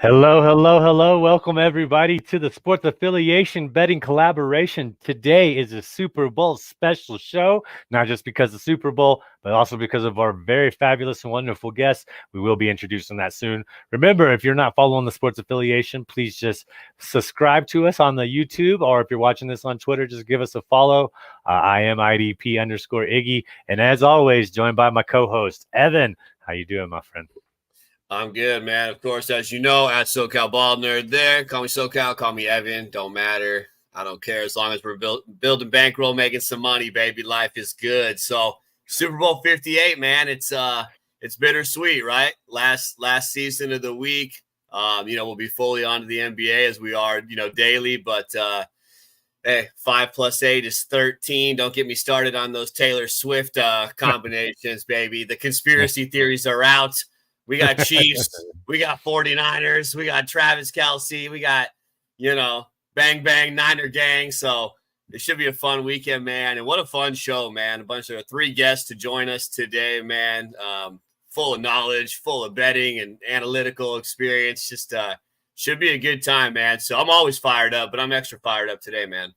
Hello, hello, hello. Welcome everybody to the Sports Affiliation Betting Collaboration. Today is a Super Bowl special show, not just because of the Super Bowl, but also because of our very fabulous and wonderful guests. We will be introducing that soon. Remember, if you're not following the Sports Affiliation, please just subscribe to us on the YouTube, or if you're watching this on Twitter, just give us a follow. I am IDP underscore Iggy. And as always, joined by my co-host, Evan. How you doing, my friend? I'm good, man. Of course, as you know, at SoCal Ball Nerd there. Call me SoCal, call me Evan. Don't matter. I don't care. As long as we're building bankroll, making some money, baby. Life is good. So Super Bowl 58, man. It's bittersweet, right? Last season of the week. We'll be fully on to the NBA as we are, daily. But hey, 5 + 8 is 13. Don't get me started on those Taylor Swift combinations, baby. The conspiracy theories are out. We got Chiefs. We got 49ers. We got Travis Kelce. We got, bang, bang, Niner gang. So it should be a fun weekend, man. And what a fun show, man. A bunch of 3 guests to join us today, man. Full of knowledge, full of betting and analytical experience. Just should be a good time, man. So I'm always fired up, but I'm extra fired up today, man.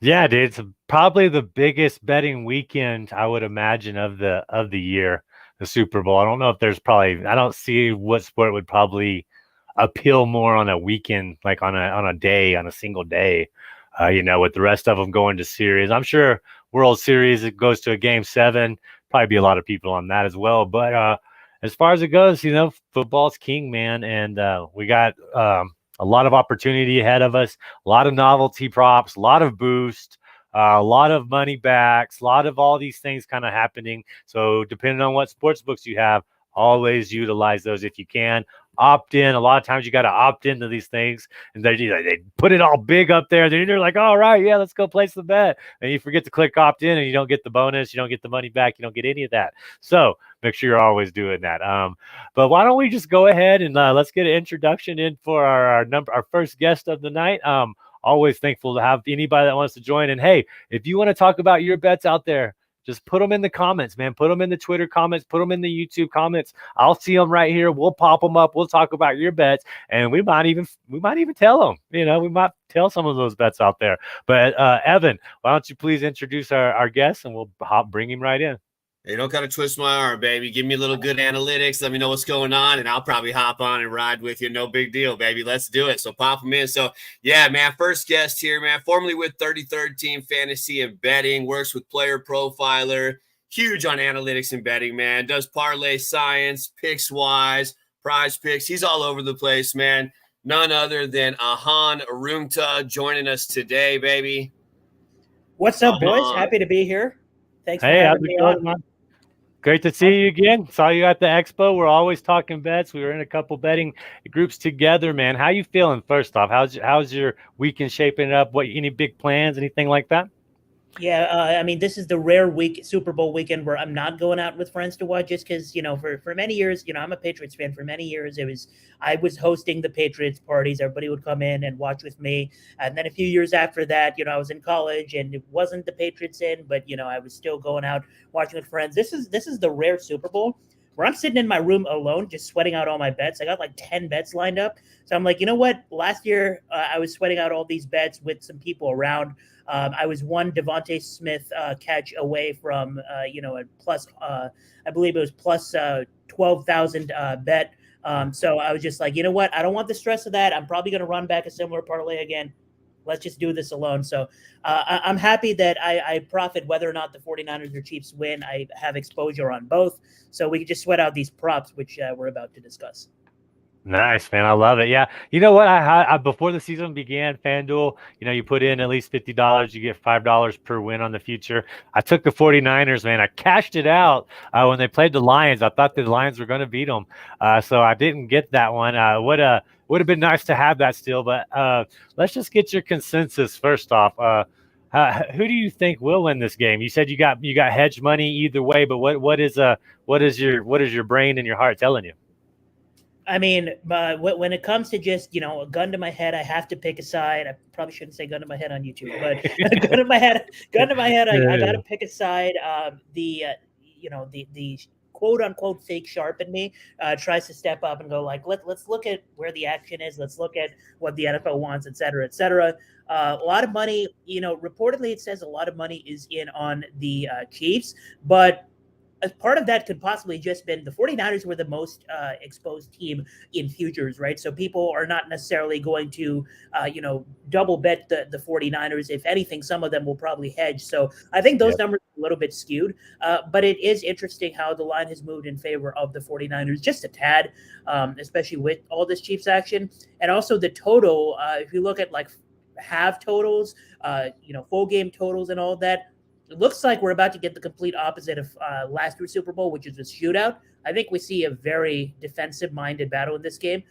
Yeah, dude, it's probably the biggest betting weekend I would imagine of the year, the Super Bowl. I don't know if I don't see what sport would probably appeal more on a weekend, like on a single day. With the rest of them going to series. I'm sure World Series it goes to a game 7. Probably be a lot of people on that as well. But as far as it goes, football's king, man, and we got a lot of opportunity ahead of us, a lot of novelty props, a lot of boost, a lot of money backs, a lot of all these things kind of happening. So depending on what sports books you have, always utilize those if you can. Opt in. A lot of times you got to opt into these things, and they put it all big up there. Then you're like, all right, yeah, let's go place the bet. And you forget to click opt in, and you don't get the bonus, you don't get the money back, you don't get any of that. So make sure you're always doing that. But why don't we just go ahead and let's get an introduction in for our first guest of the night. Always thankful to have anybody that wants to join. And hey, if you want to talk about your bets out there, just put them in the comments, man. Put them in the Twitter comments. Put them in the YouTube comments. I'll see them right here. We'll pop them up. We'll talk about your bets, and we might even tell them. We might tell some of those bets out there. But Evan, why don't you please introduce our guest, and we'll bring him right in. Hey, don't kind of twist my arm, baby. Give me a little good analytics. Let me know what's going on, and I'll probably hop on and ride with you. No big deal, baby. Let's do it. So pop them in. So, yeah, man, first guest here, man. Formerly with 33rd Team Fantasy and Betting. Works with Player Profiler. Huge on analytics and betting, man. Does parlay science, picks wise, prize picks. He's all over the place, man. None other than Ahan Arumta joining us today, baby. What's up, boys? Happy to be here. Thanks for having me on. Man? Great to see you again. Saw you at the expo. We're always talking bets. We were in a couple betting groups together, man. How you feeling? First off, how's your weekend shaping up? Any big plans? Anything like that? Yeah, this is the rare Super Bowl weekend where I'm not going out with friends to watch, just because for many years, I'm a Patriots fan. For many years, I was hosting the Patriots parties. Everybody would come in and watch with me, and then a few years after that, I was in college and it wasn't the Patriots in, but I was still going out watching with friends. This is the rare Super Bowl where I'm sitting in my room alone, just sweating out all my bets. I got like 10 bets lined up. So I'm like, you know what? Last year, I was sweating out all these bets with some people around. I was one Devontae Smith catch away from, a plus, I believe it was plus 12,000 bet. So I was just like, you know what? I don't want the stress of that. I'm probably going to run back a similar parlay again. Let's just do this alone. So I'm happy that I profit whether or not the 49ers or Chiefs win. I have exposure on both. So we can just sweat out these props, which we're about to discuss. Nice, man. I love it. Yeah. You know what? I before the season began, FanDuel, you put in at least $50, you get $5 per win on the future. I took the 49ers, man. I cashed it out when they played the Lions. I thought the Lions were going to beat them. So I didn't get that one. Would have been nice to have that still, but let's just get your consensus first off. Who do you think will win this game? You said you got hedge money either way, but what is your brain and your heart telling you? When it comes to just, a gun to my head, I have to pick a side. I probably shouldn't say gun to my head on YouTube, but gun to my head, I got to pick a side. The quote unquote fake sharp in me tries to step up and go like, let's look at where the action is. Let's look at what the NFL wants, et cetera, et cetera. A lot of money, reportedly it says a lot of money is in on the Chiefs, but as part of that could possibly just been the 49ers were the most exposed team in futures, right? So people are not necessarily going to, double bet the 49ers. If anything, some of them will probably hedge. So I think those numbers are a little bit skewed, but it is interesting how the line has moved in favor of the 49ers just a tad, especially with all this Chiefs action. And also the total, if you look at like half totals, full game totals and all of that, it looks like we're about to get the complete opposite of last year's Super Bowl, which is a shootout. I think we see a very defensive-minded battle in this game,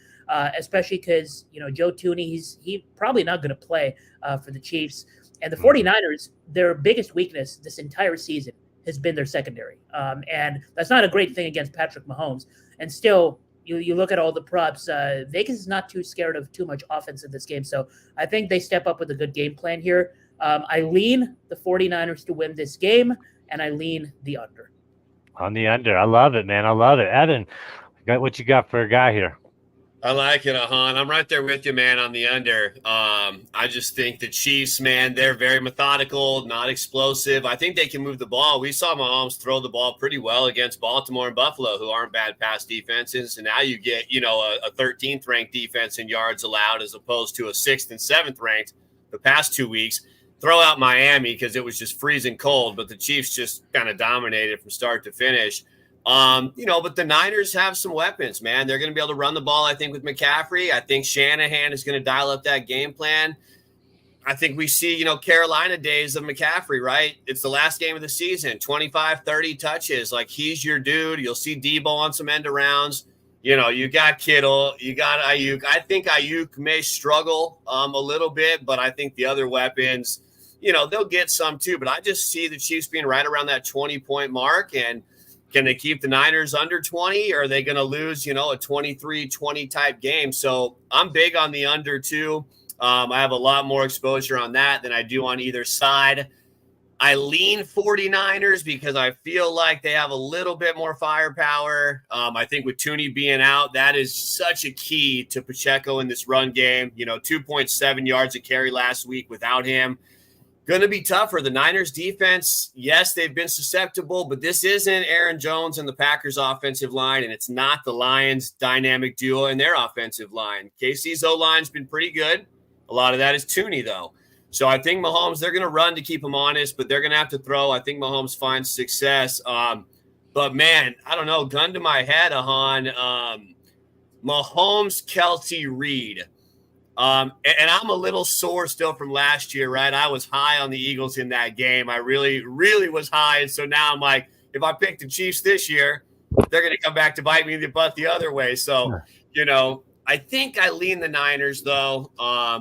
especially because, Joe Thuney, he's probably not going to play for the Chiefs. And the 49ers, their biggest weakness this entire season has been their secondary. And that's not a great thing against Patrick Mahomes. And still, you look at all the props, Vegas is not too scared of too much offense in this game. So I think they step up with a good game plan here. I lean the 49ers to win this game, and I lean the under. On the under. I love it, man. I love it. Evan, what you got for a guy here? I like it, Ahan. I'm right there with you, man, on the under. I just think the Chiefs, man, they're very methodical, not explosive. I think they can move the ball. We saw Mahomes throw the ball pretty well against Baltimore and Buffalo, who aren't bad pass defenses. And now you get, a 13th ranked defense in yards allowed as opposed to a 6th and 7th ranked the past 2 weeks. Throw out Miami because it was just freezing cold, but the Chiefs just kind of dominated from start to finish. But the Niners have some weapons, man. They're going to be able to run the ball, I think, with McCaffrey. I think Shanahan is going to dial up that game plan. I think we see, Carolina days of McCaffrey, right? It's the last game of the season, 25, 30 touches. Like, he's your dude. You'll see Debo on some end arounds. You got Kittle, you got Ayuk. I think Ayuk may struggle a little bit, but I think the other weapons, they'll get some too. But I just see the Chiefs being right around that 20-point mark. And can they keep the Niners under 20? Or are they going to lose, a 23-20 type game? So I'm big on the under too. I have a lot more exposure on that than I do on either side. I lean 49ers because I feel like they have a little bit more firepower. I think with Thuney being out, that is such a key to Pacheco in this run game. 2.7 yards a carry last week without him. Going to be tougher. The Niners defense, yes, they've been susceptible, but this isn't Aaron Jones and the Packers offensive line, and it's not the Lions dynamic duo in their offensive line. KC's O-line's been pretty good. A lot of that is Thuney, though. So I think Mahomes, they're going to run to keep him honest, but they're going to have to throw. I think Mahomes finds success. But, man, I don't know. Gun to my head, Ahan. Mahomes, Kelsey, Reed. And I'm a little sore still from last year, right? I was high on the Eagles in that game. I really, really was high. And so now I'm like, if I pick the Chiefs this year, they're going to come back to bite me in the butt the other way. So, I think I lean the Niners, though.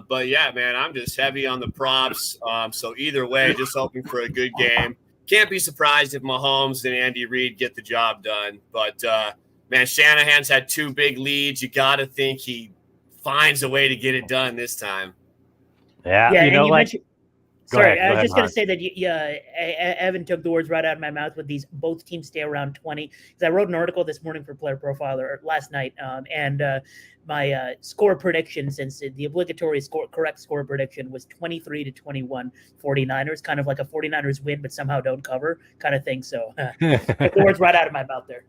But, yeah, man, I'm just heavy on the props. So either way, just hoping for a good game. Can't be surprised if Mahomes and Andy Reid get the job done. But, man, Shanahan's had 2 big leads. You got to think he finds a way to get it done this time. Yeah, Sorry, I was just going to say that Evan took the words right out of my mouth with these. Both teams stay around 20. Because I wrote an article this morning for Player Profiler last night, and my score prediction, since the obligatory correct score prediction was 23-21 49ers, kind of like a 49ers win but somehow don't cover kind of thing. So took the words right out of my mouth there.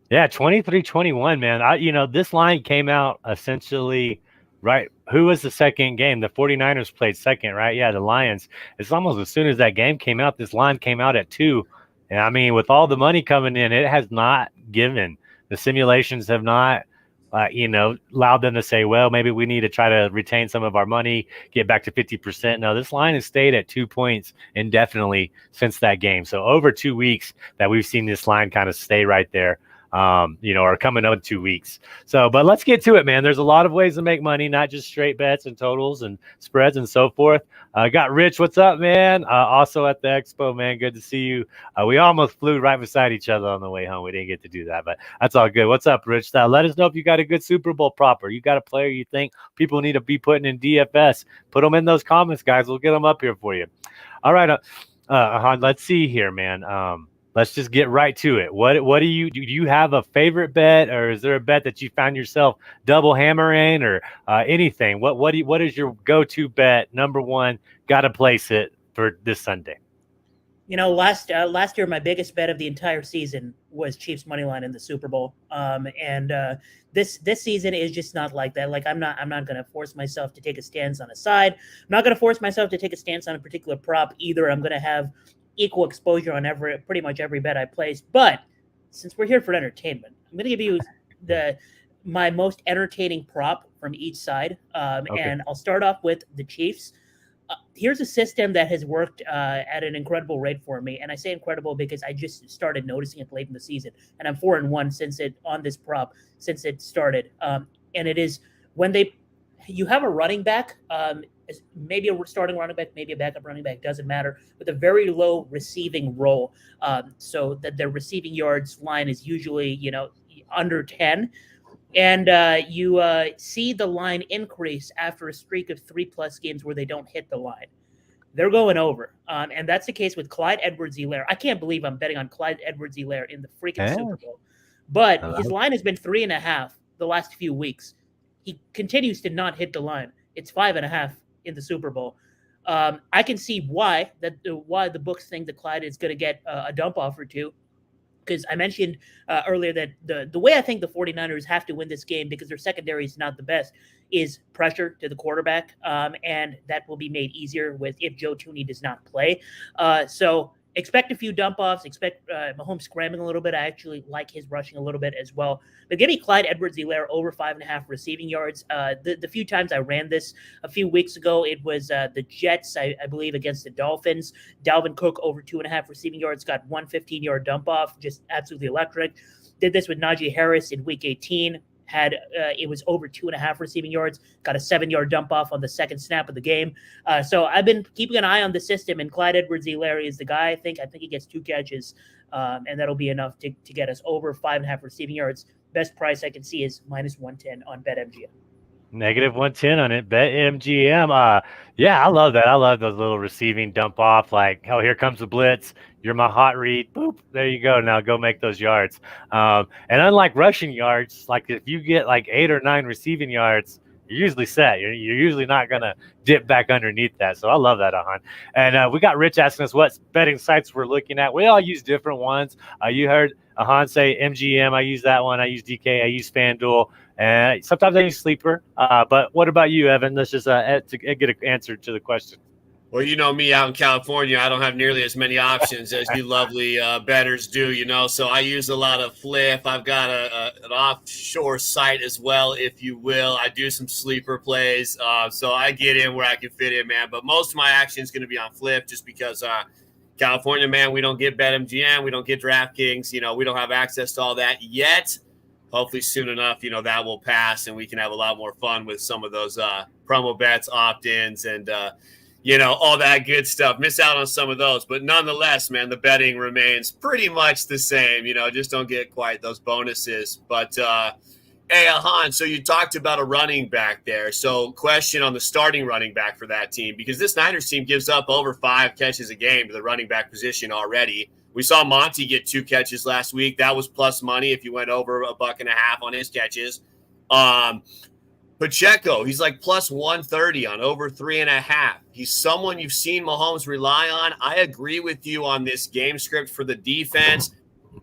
Yeah, 23-21, man. This line came out essentially right. Who was the second game? The 49ers played second, right? Yeah, the Lions. It's almost as soon as that game came out, this line came out at 2. And I mean, with all the money coming in, it has not given. The simulations have not, allowed them to say, well, maybe we need to try to retain some of our money, get back to 50%. No, this line has stayed at 2 points indefinitely since that game. So over 2 weeks that we've seen this line kind of stay right there. Or coming up in 2 weeks. So, but let's get to it, man. There's a lot of ways to make money, not just straight bets and totals and spreads and so forth. Got Rich. What's up, man? Also at the expo, man. Good to see you. We almost flew right beside each other on the way home. We didn't get to do that, but that's all good. What's up, Rich? Let us know if you got a good Super Bowl prop, or you got a player you think people need to be putting in DFS. Put them in those comments, guys. We'll get them up here for you. All right. Let's see here, man. let's just get right to it. What do you have a favorite bet, or is there a bet that you found yourself double hammering, or anything? What is your go-to bet? Number one, got to place it for this Sunday. Last year my biggest bet of the entire season was Chiefs money line in the Super Bowl. And this season is just not like that. Like I'm not going to force myself to take a stance on a side. I'm not going to force myself to take a stance on a particular prop either. I'm going to have equal exposure on pretty much every bet I place. But since we're here for entertainment, I'm going to give you my most entertaining prop from each side. Okay. And I'll start off with the Chiefs. Here's a system that has worked at an incredible rate for me, and I say incredible because I just started noticing it late in the season, and I'm 4-1 since it started. And it is when you have a running back, maybe a starting running back, maybe a backup running back, doesn't matter, with a very low receiving role, so that their receiving yards line is usually under 10. And you see the line increase after a streak of 3+ games where they don't hit the line. They're going over. And that's the case with Clyde Edwards-Helaire. I can't believe I'm betting on Clyde Edwards-Helaire in the freaking Super Bowl. But his line has been 3.5 the last few weeks. He continues to not hit the line. It's 5.5 in the Super Bowl. I can see why the books think that Clyde is going to get a dump off or two. Because I mentioned earlier that the way I think the 49ers have to win this game, because their secondary is not the best, is pressure to the quarterback. And that will be made easier if Joe Thuney does not play. So expect a few dump offs, expect Mahomes scrambling a little bit. I actually like his rushing a little bit as well. But give me Clyde Edwards-Helaire over 5.5 receiving yards. The few times I ran this a few weeks ago, it was the Jets, I believe, against the Dolphins. Dalvin Cook over 2.5 receiving yards, got 1 15-yard dump off, just absolutely electric. Did this with Najee Harris in week 18. It was over 2.5 receiving yards, got a 7-yard dump off on the second snap of the game. So I've been keeping an eye on the system, and Clyde Edwards-Helaire is the guy. I think he gets 2 catches, and that'll be enough to get us over 5.5 receiving yards. Best price I can see is -110 on BetMGM. -110 on it. BetMGM. Yeah, I love that. I love those little receiving dump off. Like, oh, here comes the blitz. You're my hot read. Boop. There you go. Now go make those yards. And unlike rushing yards, like if you get like 8 or 9 receiving yards, you're usually set. You're usually not going to dip back underneath that. So I love that, Ahan. And we got Rich asking us what betting sites we're looking at. We all use different ones. You heard Ahan say MGM. I use that one. I use DK. I use FanDuel. And sometimes I use Sleeper. But what about you, Evan? Let's just to get an answer to the question. Well, you know me out in California, I don't have nearly as many options as you lovely bettors do, so I use a lot of Flip. I've got an offshore site as well, if you will. I do some sleeper plays, so I get in where I can fit in, man. But most of my action is going to be on Flip just because California, man, we don't get BetMGM, we don't get DraftKings, we don't have access to all that yet. Hopefully soon enough, that will pass and we can have a lot more fun with some of those promo bets, opt-ins, and all that good stuff. Miss out on some of those. But nonetheless, man, the betting remains pretty much the same. Just don't get quite those bonuses. But, hey, Ahan, so you talked about a running back there. So question on the starting running back for that team, because this Niners team gives up over 5 catches a game to the running back position already. We saw Monty get 2 catches last week. That was plus money if you went over $1.50 on his catches. Pacheco, he's like plus 130 on over 3.5. He's someone you've seen Mahomes rely on. I agree with you on this game script for the defense.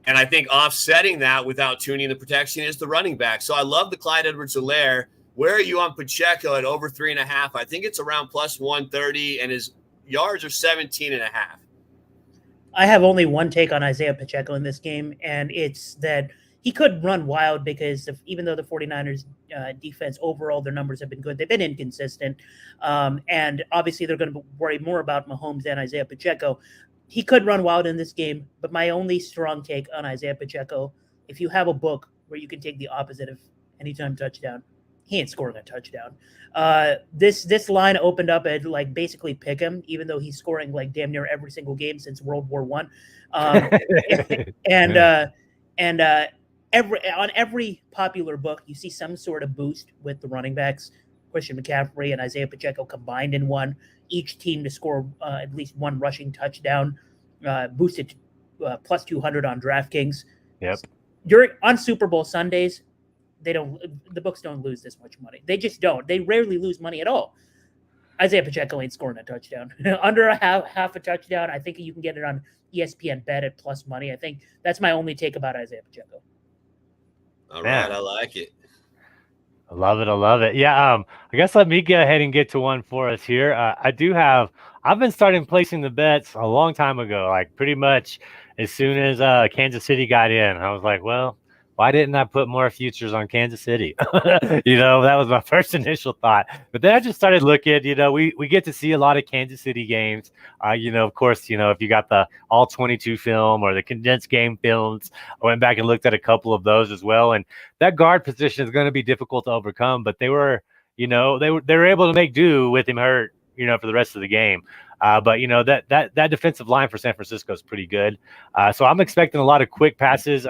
And I think offsetting that without tuning the protection is the running back. So I love the Clyde Edwards-Helaire. Where are you on Pacheco at over 3.5? I think it's around plus 130, and his yards are 17.5. I have only one take on Isaiah Pacheco in this game, and it's that he could run wild because even though the 49ers defense overall, their numbers have been good, they've been inconsistent. And obviously they're going to worry more about Mahomes than Isaiah Pacheco. He could run wild in this game, but my only strong take on Isaiah Pacheco, if you have a book where you can take the opposite of anytime touchdown, he ain't scoring a touchdown. This line opened up at like basically pick him, even though he's scoring like damn near every single game since World War I. On every popular book, you see some sort of boost with the running backs, Christian McCaffrey and Isaiah Pacheco combined in one. Each team to score at least one rushing touchdown, boosted plus 200 on DraftKings. Yep. On Super Bowl Sundays, the books don't lose this much money. They just don't. They rarely lose money at all. Isaiah Pacheco ain't scoring a touchdown. Under a half a touchdown, I think you can get it on ESPN Bet at plus money. I think that's my only take about Isaiah Pacheco. All right, I like it. I love it. I love it. Yeah. I guess let me go ahead and get to one for us here. I've been starting placing the bets a long time ago, like pretty much as soon as Kansas City got in. I was like, well, why didn't I put more futures on Kansas City? That was my first initial thought. But then I just started looking, we get to see a lot of Kansas City games. Of course, if you got the all 22 film or the condensed game films, I went back and looked at a couple of those as well. And that guard position is going to be difficult to overcome, but they were able to make do with him hurt, for the rest of the game. But that defensive line for San Francisco is pretty good. So I'm expecting a lot of quick passes.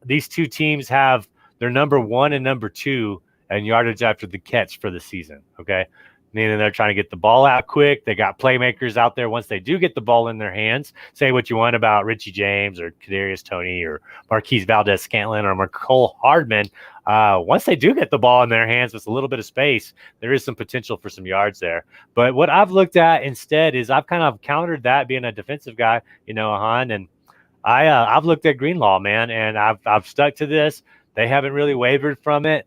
These two teams have their number 1 and number 2 and yardage after the catch for the season. Okay. Meaning they're trying to get the ball out quick. They got playmakers out there once they do get the ball in their hands. Say what you want about Richie James or Kadarius Toney or Marquise Valdez-Scantling or Mecole Hardman. Once they do get the ball in their hands with a little bit of space, there is some potential for some yards there. But what I've looked at instead is I've kind of countered that being a defensive guy, Han, and I've looked at Greenlaw, man, and I've stuck to this. They haven't really wavered from it.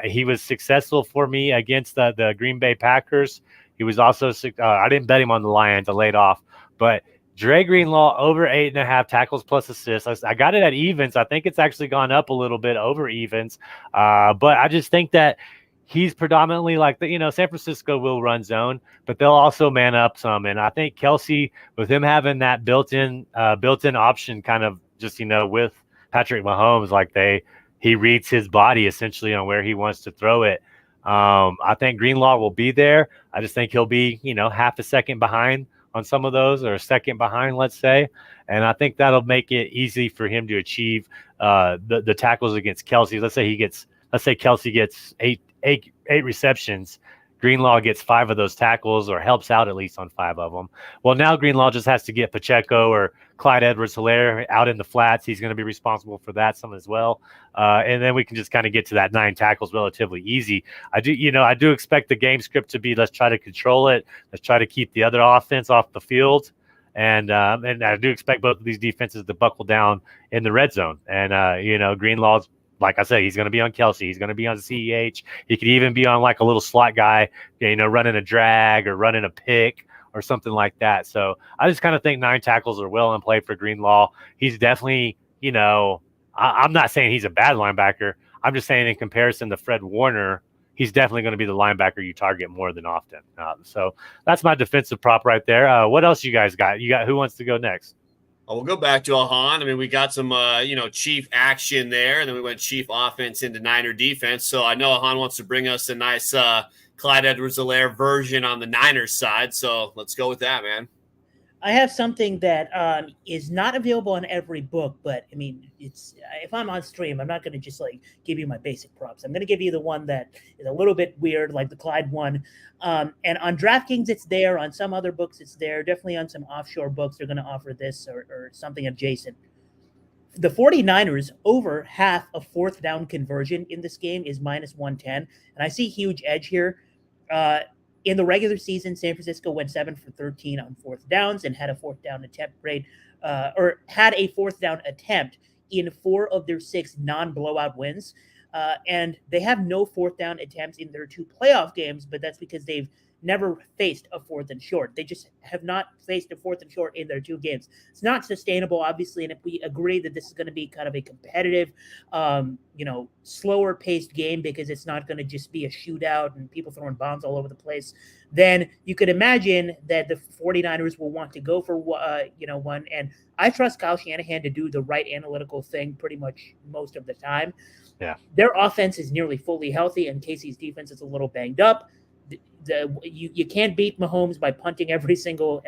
He was successful for me against the Green Bay Packers. He was also I didn't bet him on the Lions. I laid off. But Dre Greenlaw over 8.5 tackles plus assists. I got it at evens. I think it's actually gone up a little bit over evens. But I just think that he's predominantly like San Francisco will run zone, but they'll also man up some. And I think Kelsey, with him having that built-in option kind of just, with Patrick Mahomes, like he reads his body essentially on where he wants to throw it. I think Greenlaw will be there. I just think he'll be, half a second behind on some of those, or a second behind, let's say. And I think that'll make it easy for him to achieve the tackles against Kelsey. Let's say Kelsey gets eight receptions. Greenlaw gets 5 of those tackles, or helps out at least on 5 of them. Well, now Greenlaw just has to get Pacheco or Clyde Edwards-Helaire out in the flats. He's going to be responsible for that some as well. And then we can just kind of get to that 9 tackles relatively easy. I do expect the game script to be, let's try to control it. Let's try to keep the other offense off the field. And I do expect both of these defenses to buckle down in the red zone. And, Greenlaw's, like I said, he's going to be on Kelsey. He's going to be on CEH. He could even be on like a little slot guy, running a drag or running a pick or something like that. So I just kind of think 9 tackles are well in play for Greenlaw. He's definitely, I'm not saying he's a bad linebacker. I'm just saying in comparison to Fred Warner, he's definitely going to be the linebacker you target more than often. So that's my defensive prop right there. What else you guys got? Who wants to go next? We'll go back to Ahan. I mean, we got some, Chief action there, and then we went Chief offense into Niner defense. So I know Ahan wants to bring us a nice Clyde Edwards-Helaire version on the Niners side. So let's go with that, man. I have something that is not available in every book, but I mean, it's if I'm on stream, I'm not going to just like give you my basic props. I'm going to give you the one that is a little bit weird, like the Clyde one. And on DraftKings, it's there. On some other books, it's there. Definitely on some offshore books, they're going to offer this or something adjacent. The 49ers over half a 4th down conversion in this game is minus 110. And I see huge edge here. In the regular season, San Francisco went 7 for 13 on 4th downs and had a 4th down attempt rate, or had a 4th down attempt in 4 of their 6 non-blowout wins. And they have no 4th down attempts in their 2 playoff games, but that's because they've never faced a 4th and short. They just have not faced a 4th and short in their 2 games. It's not sustainable, obviously, and if we agree that this is going to be kind of a competitive, slower paced game because it's not going to just be a shootout and people throwing bombs all over the place, then you could imagine that the 49ers will want to go for one. And I trust Kyle Shanahan to do the right analytical thing pretty much most of the time. Yeah. Their offense is nearly fully healthy, and Casey's defense is a little banged up. You can't beat Mahomes by punting every single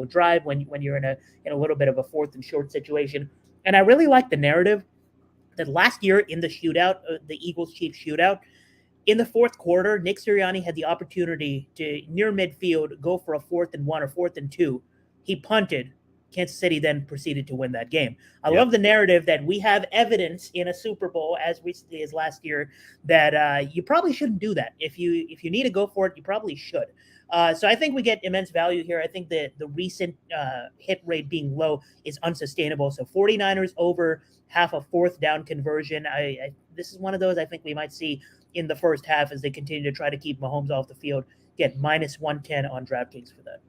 drive when you're in a little bit of a 4th and short situation. And I really like the narrative that last year in the shootout, the Eagles-Chiefs shootout, in the 4th quarter, Nick Sirianni had the opportunity to, near midfield, go for a 4th and 1 or 4th and 2. He punted, Kansas City then proceeded to win that game. I Yep. love the narrative that we have evidence in a Super Bowl as recently as last year that you probably shouldn't do that. If you need to go for it, you probably should. So I think we get immense value here. I think that the recent hit rate being low is unsustainable. So 49ers over half a fourth down conversion. This is one of those I think we might see in the first half as they continue to try to keep Mahomes off the field. Get minus 110 on DraftKings for that.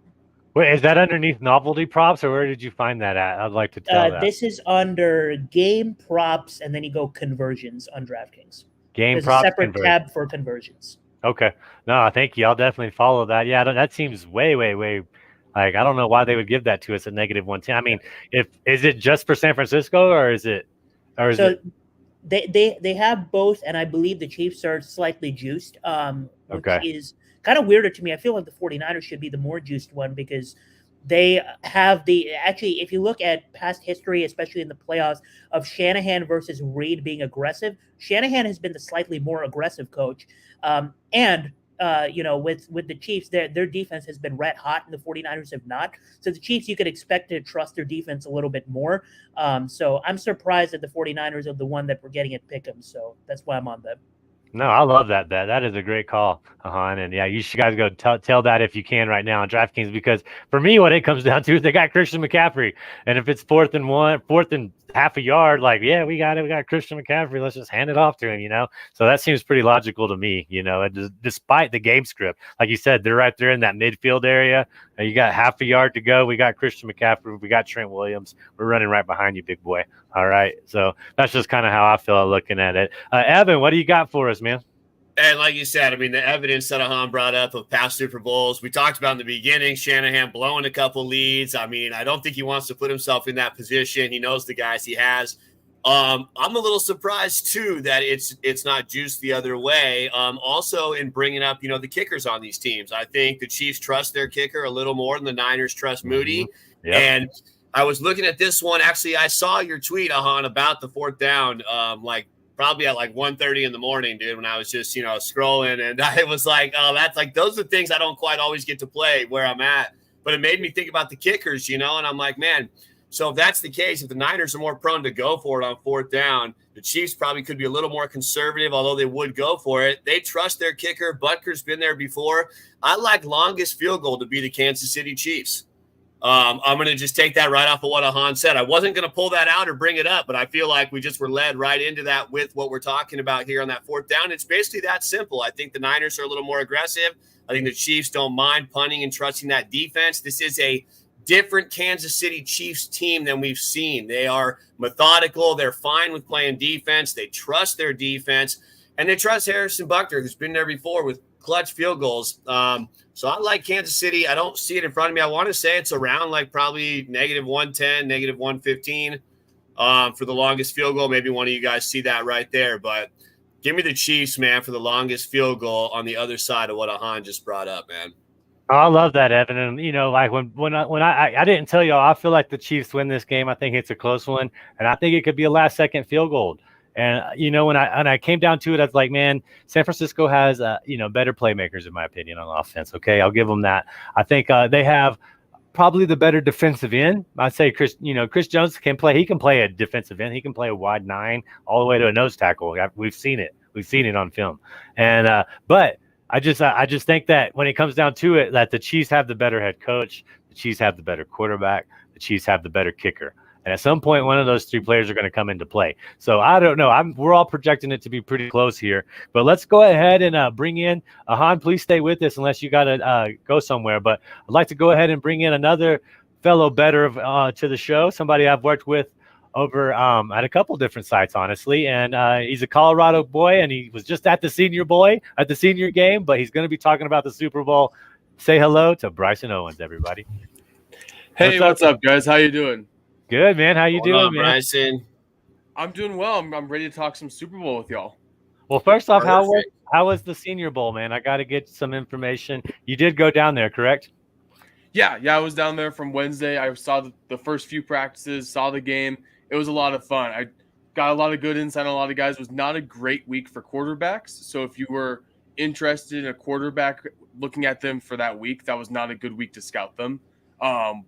Wait, is that underneath novelty props, or where did you find that at? I'd like to tell that. This is under game props, and then you go conversions on DraftKings. Game There's props, a separate tab for conversions. Okay. No, thank you. I'll definitely follow that. Yeah, that seems way, like, I don't know why they would give that to us at negative 110. I mean, is it just for San Francisco, or is it? They have both, and I believe the Chiefs are slightly juiced, which Okay. is kind of weirder to me. I feel like the 49ers should be the more juiced one because they have actually, if you look at past history, especially in the playoffs, of Shanahan versus Reid being aggressive, Shanahan has been the slightly more aggressive coach. With the Chiefs, their defense has been red hot and the 49ers have not. So the Chiefs, you could expect to trust their defense a little bit more. So I'm surprised that the 49ers are the one that we're getting at Pick'em. So that's why I'm on them. No, I love that bet. That is a great call, and yeah, you should guys go tell that if you can right now on DraftKings, because for me, what it comes down to is they got Christian McCaffrey, and if it's fourth and half a yard, like, yeah, we got it. We got Christian McCaffrey. Let's just hand it off to him, So that seems pretty logical to me, despite the game script. Like you said, they're right there in that midfield area. You got half a yard to go. We got Christian McCaffrey. We got Trent Williams. We're running right behind you, big boy. All right. So that's just kind of how I feel looking at it. Evan, what do you got for us, man? And like you said, I mean, the evidence that Ahan brought up of past Super Bowls, we talked about in the beginning, Shanahan blowing a couple leads. I mean, I don't think he wants to put himself in that position. He knows the guys he has. I'm a little surprised, too, that it's not juiced the other way. Also, in bringing up, the kickers on these teams. I think the Chiefs trust their kicker a little more than the Niners trust Moody. Mm-hmm. Yep. And I was looking at this one. Actually, I saw your tweet, Ahan, about the fourth down, probably at 1:30 in the morning, dude, when I was just, scrolling. And I was like, oh, that's those are things I don't quite always get to play where I'm at. But it made me think about the kickers, and I'm like, man, so if that's the case, if the Niners are more prone to go for it on fourth down, the Chiefs probably could be a little more conservative, although they would go for it. They trust their kicker. Butker's been there before. I like longest field goal to be the Kansas City Chiefs. I'm going to just take that right off of what Ahan said. I wasn't going to pull that out or bring it up, but I feel like we just were led right into that with what we're talking about here on that fourth down. It's basically that simple. I think the Niners are a little more aggressive. I think the Chiefs don't mind punting and trusting that defense. This is a different Kansas City Chiefs team than we've seen. They are methodical. They're fine with playing defense. They trust their defense, and they trust Harrison Butker, who's been there before with clutch field goals. So I like Kansas City. I don't see it in front of me. I want to say it's around probably negative 110, negative 115 for the longest field goal. Maybe one of you guys see that right there, but give me the Chiefs, man, for the longest field goal on the other side of what Ahan just brought up, man. I love that, Evan. And when I didn't tell you, I feel like the Chiefs win this game. I think it's a close one, and I think it could be a last-second field goal. And when I came down to it, I was like, man, San Francisco has better playmakers in my opinion on offense. Okay, I'll give them that. I think they have probably the better defensive end. I'd say Chris Jones can play. He can play a defensive end. He can play a wide 9 all the way to a nose tackle. We've seen it. We've seen it on film. And but I just think that when it comes down to it, that the Chiefs have the better head coach, the Chiefs have the better quarterback, the Chiefs have the better kicker. And at some point, one of those three players are going to come into play. So I don't know. We're all projecting it to be pretty close here. But let's go ahead and bring in Ahan. Please stay with us unless you got to go somewhere. But I'd like to go ahead and bring in another fellow bettor to the show, somebody I've worked with over at a couple different sites, honestly. And he's a Colorado boy, and he was just at the Senior game, but he's going to be talking about the Super Bowl. Say hello to Bryson Owens, everybody. Hey, what's up, guys? How you doing? Good, man. How you doing, man? Bryson? I'm doing well. I'm ready to talk some Super Bowl with y'all. Well, first off, how was the Senior Bowl, man? I got to get some information. You did go down there, correct? Yeah, I was down there from Wednesday. I saw the first few practices, saw the game. It was a lot of fun. I got a lot of good insight on a lot of guys. It was not a great week for quarterbacks. So if you were interested in a quarterback, looking at them for that week, that was not a good week to scout them.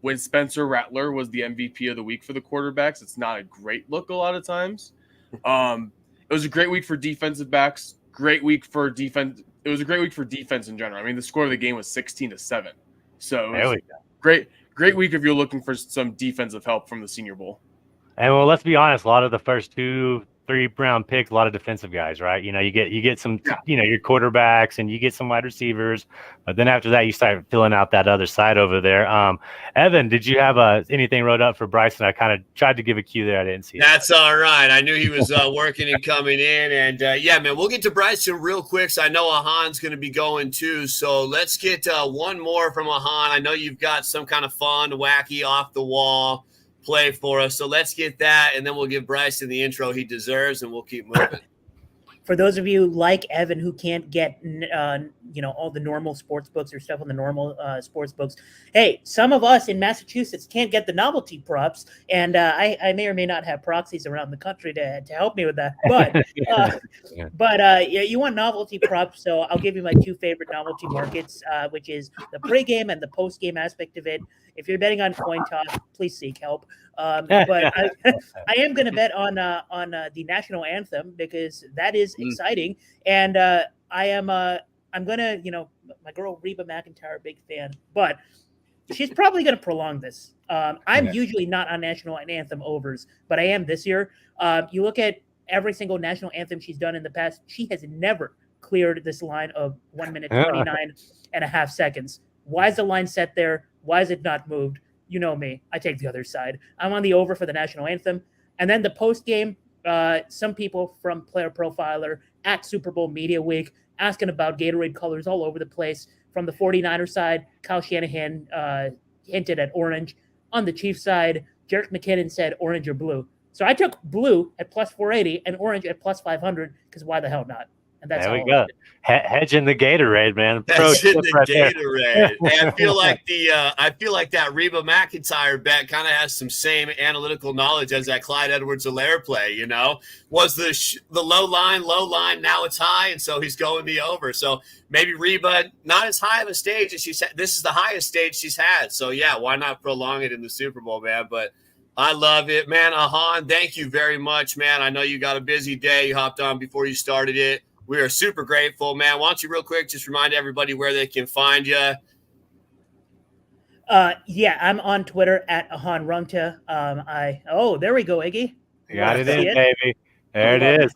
When Spencer Rattler was the MVP of the week for the quarterbacks, it's not a great look a lot of times. It was a great week for defensive backs. Great week for defense. It was a great week for defense in general. I mean, the score of the game was 16-7. So it was great week if you're looking for some defensive help from the Senior Bowl. And well, let's be honest, a lot of the first 2-3 round picks, a lot of defensive guys, right? You get some, your quarterbacks and you get some wide receivers, but then after that, you start filling out that other side over there. Evan, did you have anything wrote up for Bryson? I kind of tried to give a cue there. I didn't see it. That's all right. I knew he was working and coming in. And yeah, man, we'll get to Bryson real quick. So I know Ahan's going to be going too. So let's get one more from Ahan. I know you've got some kind of fun, wacky, off the wall play for us. So let's get that, and then we'll give Bryson the intro he deserves, and we'll keep moving. For those of you like Evan who can't get all the normal sports books or stuff on the normal sports books, hey, some of us in Massachusetts can't get the novelty props, and I may or may not have proxies around the country to help me with that. But you want novelty props, so I'll give you my 2 favorite novelty markets, which is the pregame and the postgame aspect of it. If you're betting on coin toss, please seek help. But I am going to bet on the national anthem because that is exciting, and I'm gonna, my girl Reba McEntire, big fan, but she's probably going to prolong this. I'm usually not on national anthem overs, but I am this year. You look at every single national anthem she's done in the past, she has never cleared this line of 1 minute 29 and a half seconds. Why is the line set there? Why is it not moved? You know me. I take the other side. I'm on the over for the national anthem. And then the post game, some people from Player Profiler at Super Bowl Media Week asking about Gatorade colors all over the place. From the 49er side, Kyle Shanahan hinted at orange. On the Chiefs side, Jerick McKinnon said orange or blue. So I took blue at plus 480 and orange at plus 500 because why the hell not? And that's there we go. Hedging the Gatorade, man. Hedging the Gatorade. And I feel like that Reba McEntire bet kind of has some same analytical knowledge as that Clyde Edwards-Helaire play. Was the low line, now it's high, and so he's going the over. So maybe Reba not as high of a stage as she's had. This is the highest stage she's had. So yeah, why not prolong it in the Super Bowl, man? But I love it, man. Ahan, thank you very much, man. I know you got a busy day. You hopped on before you started it. We are super grateful, man. Why don't you real quick just remind everybody where they can find you? Yeah, I'm on Twitter at Ahan Rungta. There we go, Iggy. You got it in, baby. There it is.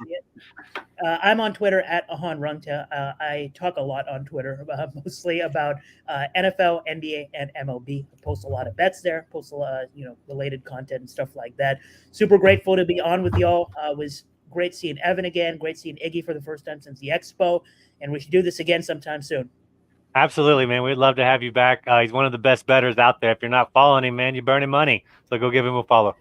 I'm on Twitter at Ahan Rungta. I talk a lot on Twitter, mostly about NFL, NBA, and MLB. I post a lot of bets there, post a lot, related content and stuff like that. Super grateful to be on with y'all. Was great seeing Evan again. Great seeing Iggy for the first time since the Expo. And we should do this again sometime soon. Absolutely, man. We'd love to have you back. He's one of the best bettors out there. If you're not following him, man, you're burning money. So go give him a follow.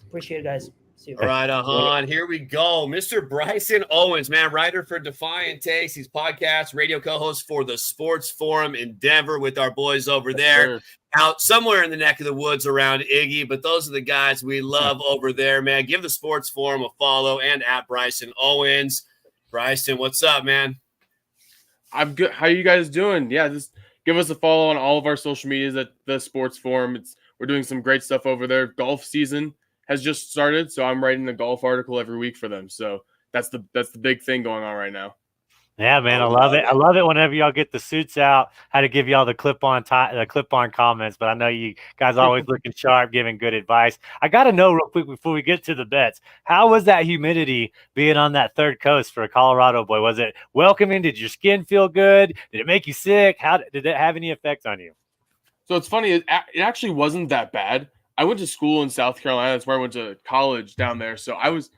Appreciate it, guys. See you. All right, Ahan, here we go. Mr. Bryson Owens, man, writer for Defiant Takes. He's podcast, radio co-host for the Sports Forum in Denver with our boys over there. Out somewhere in the neck of the woods around Iggy, but those are the guys we love over there, man. Give the Sports Forum a follow and at Bryson Owens. Bryson, what's up, man? I'm good. How you guys doing? Yeah, just give us a follow on all of our social medias at the Sports Forum. We're doing some great stuff over there. Golf season has just started, so I'm writing a golf article every week for them. So that's the big thing going on right now. Yeah, man, I love it. I love it whenever y'all get the suits out. How to give y'all the clip-on comments, but I know you guys always looking sharp, giving good advice. I got to know real quick before we get to the bets, how was that humidity being on that third coast for a Colorado boy? Was it welcoming? Did your skin feel good? Did it make you sick? How did it have any effect on you? So it's funny. It actually wasn't that bad. I went to school in South Carolina. That's where I went to college down there. So I was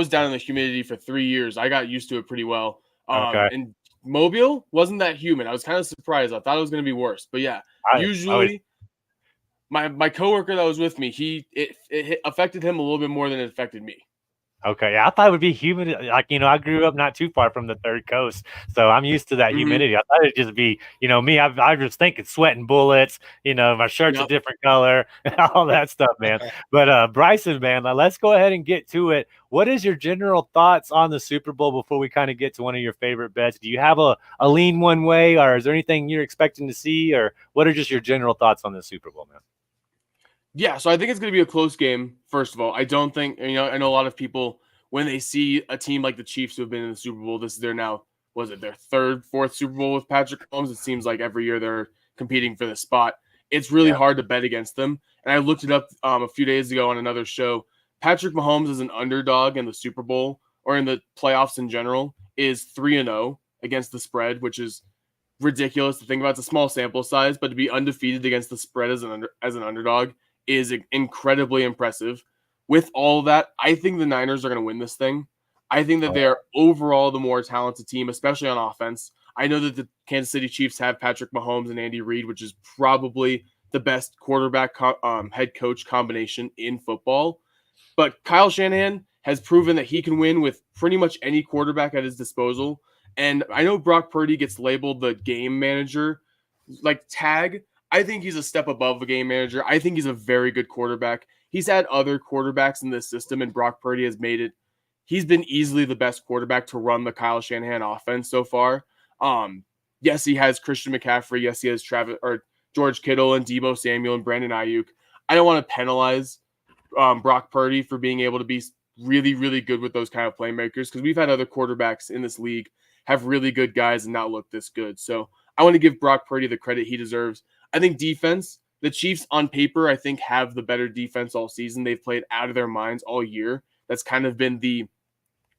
down in the humidity for 3 years. I got used to it pretty well. And Mobile wasn't that humid. I was kind of surprised. I thought it was going to be worse. But yeah, usually my coworker that was with me, it affected him a little bit more than it affected me. Okay, yeah, I thought it would be humid. Like, I grew up not too far from the third coast, so I'm used to that humidity. I thought it'd just be, me, I was thinking sweating bullets, my shirt's a Yep. different color, all that stuff, man. But Bryson, man, let's go ahead and get to it. What is your general thoughts on the Super Bowl before we kind of get to one of your favorite bets? Do you have a lean one way, or is there anything you're expecting to see, or what are just your general thoughts on the Super Bowl, man? Yeah, so I think it's going to be a close game. First of all, I don't think I know a lot of people when they see a team like the Chiefs who have been in the Super Bowl. This is their now was it their third, fourth Super Bowl with Patrick Mahomes. It seems like every year they're competing for the spot. It's really hard to bet against them. And I looked it up a few days ago on another show. Patrick Mahomes is an underdog in the Super Bowl or in the playoffs in general is 3-0 against the spread, which is ridiculous to think about. It's a small sample size, but to be undefeated against the spread as an underdog is incredibly impressive. With all that, I think the Niners are going to win this thing. I think that they're overall the more talented team, especially on offense. I know that the Kansas City Chiefs have Patrick Mahomes and Andy Reid, which is probably the best quarterback head coach combination in football. But Kyle Shanahan has proven that he can win with pretty much any quarterback at his disposal. And I know Brock Purdy gets labeled the game manager tag. I think he's a step above the game manager. I think he's a very good quarterback. He's had other quarterbacks in this system, and Brock Purdy has made it. He's been easily the best quarterback to run the Kyle Shanahan offense so far. Yes, he has Christian McCaffrey. Yes, he has George Kittle and Deebo Samuel and Brandon Ayuk. I don't want to penalize Brock Purdy for being able to be really, really good with those kind of playmakers because we've had other quarterbacks in this league have really good guys and not look this good. So I want to give Brock Purdy the credit he deserves. I think defense, the Chiefs on paper, I think have the better defense all season. They've played out of their minds all year. That's kind of been the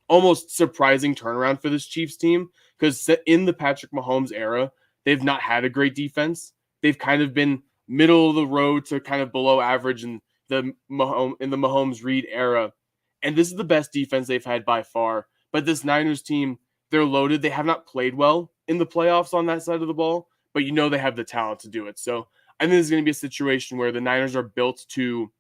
almost surprising turnaround for this Chiefs team because in the Patrick Mahomes era, they've not had a great defense. They've kind of been middle of the road to kind of below average in the Mahomes Reid era. And this is the best defense they've had by far. But this Niners team, they're loaded. They have not played well in the playoffs on that side of the ball, but they have the talent to do it. So I think there's going to be a situation where the Niners are built to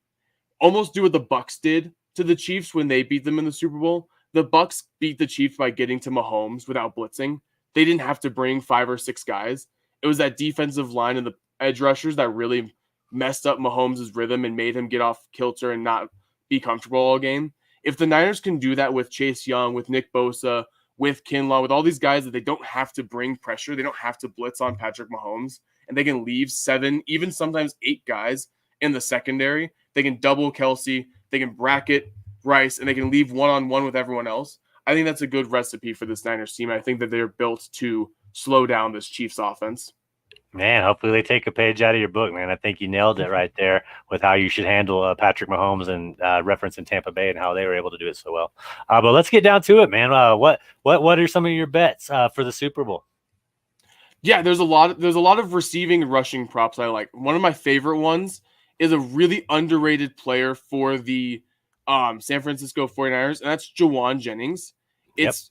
almost do what the Bucks did to the Chiefs when they beat them in the Super Bowl. The Bucks beat the Chiefs by getting to Mahomes without blitzing. They didn't have to bring 5 or 6 guys. It was that defensive line and the edge rushers that really messed up Mahomes' rhythm and made him get off kilter and not be comfortable all game. If the Niners can do that with Chase Young, with Nick Bosa, with Kinlaw, with all these guys that they don't have to bring pressure, they don't have to blitz on Patrick Mahomes, and they can leave 7, even sometimes 8 guys in the secondary. They can double Kelsey, they can bracket Rice, and they can leave one-on-one with everyone else. I think that's a good recipe for this Niners team. I think that they're built to slow down this Chiefs offense. Man, hopefully they take a page out of your book, man. I think you nailed it right there with how you should handle Patrick Mahomes and referencing Tampa Bay and how they were able to do it so well. But let's get down to it, man. What are some of your bets for the Super Bowl? Yeah, there's a lot of receiving and rushing props I like. One of my favorite ones is a really underrated player for the San Francisco 49ers, and that's Juwan Jennings. It's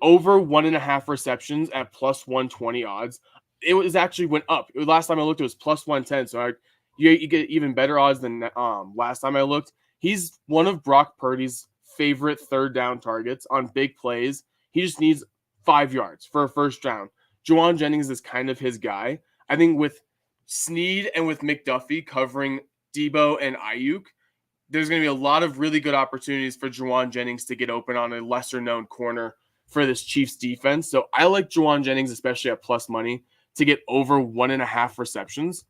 over 1.5 receptions at plus 120 odds. It was actually went up. Last time I looked, it was plus 110. So you get even better odds than last time I looked. He's one of Brock Purdy's favorite third down targets on big plays. He just needs 5 yards for a first down. Juwan Jennings is kind of his guy. I think with Snead and with McDuffie covering Deebo and Ayuk, there's going to be a lot of really good opportunities for Juwan Jennings to get open on a lesser-known corner for this Chiefs defense. So I like Juwan Jennings, especially at plus money, to get over 1.5 receptions.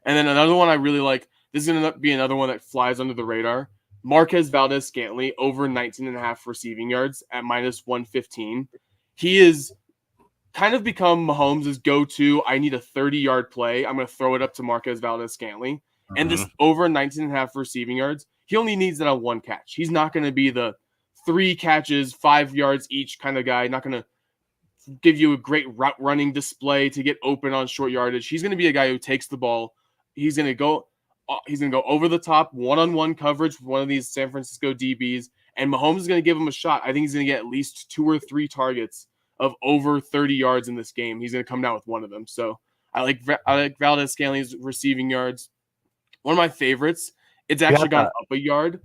And then another one I really like, this is going to be another one that flies under the radar. Marquez Valdez-Scantling, over 19.5 receiving yards at minus 115. He is kind of become Mahomes' go-to, I need a 30-yard play. I'm going to throw it up to Marquez Valdez-Scantling. And this over 19.5 receiving yards, he only needs that on 1 catch. He's not going to be the 3 catches, 5 yards each kind of guy. Not going to give you a great route running display to get open on short yardage. He's going to be a guy who takes the ball. He's going to go over the top, one-on-one coverage with one of these San Francisco DBs, and Mahomes is going to give him a shot. I think he's going to get at least 2 or 3 targets of over 30 yards in this game. He's going to come down with one of them. So I like Valdez-Scantling's receiving yards. One of my favorites. It's actually gone up a yard.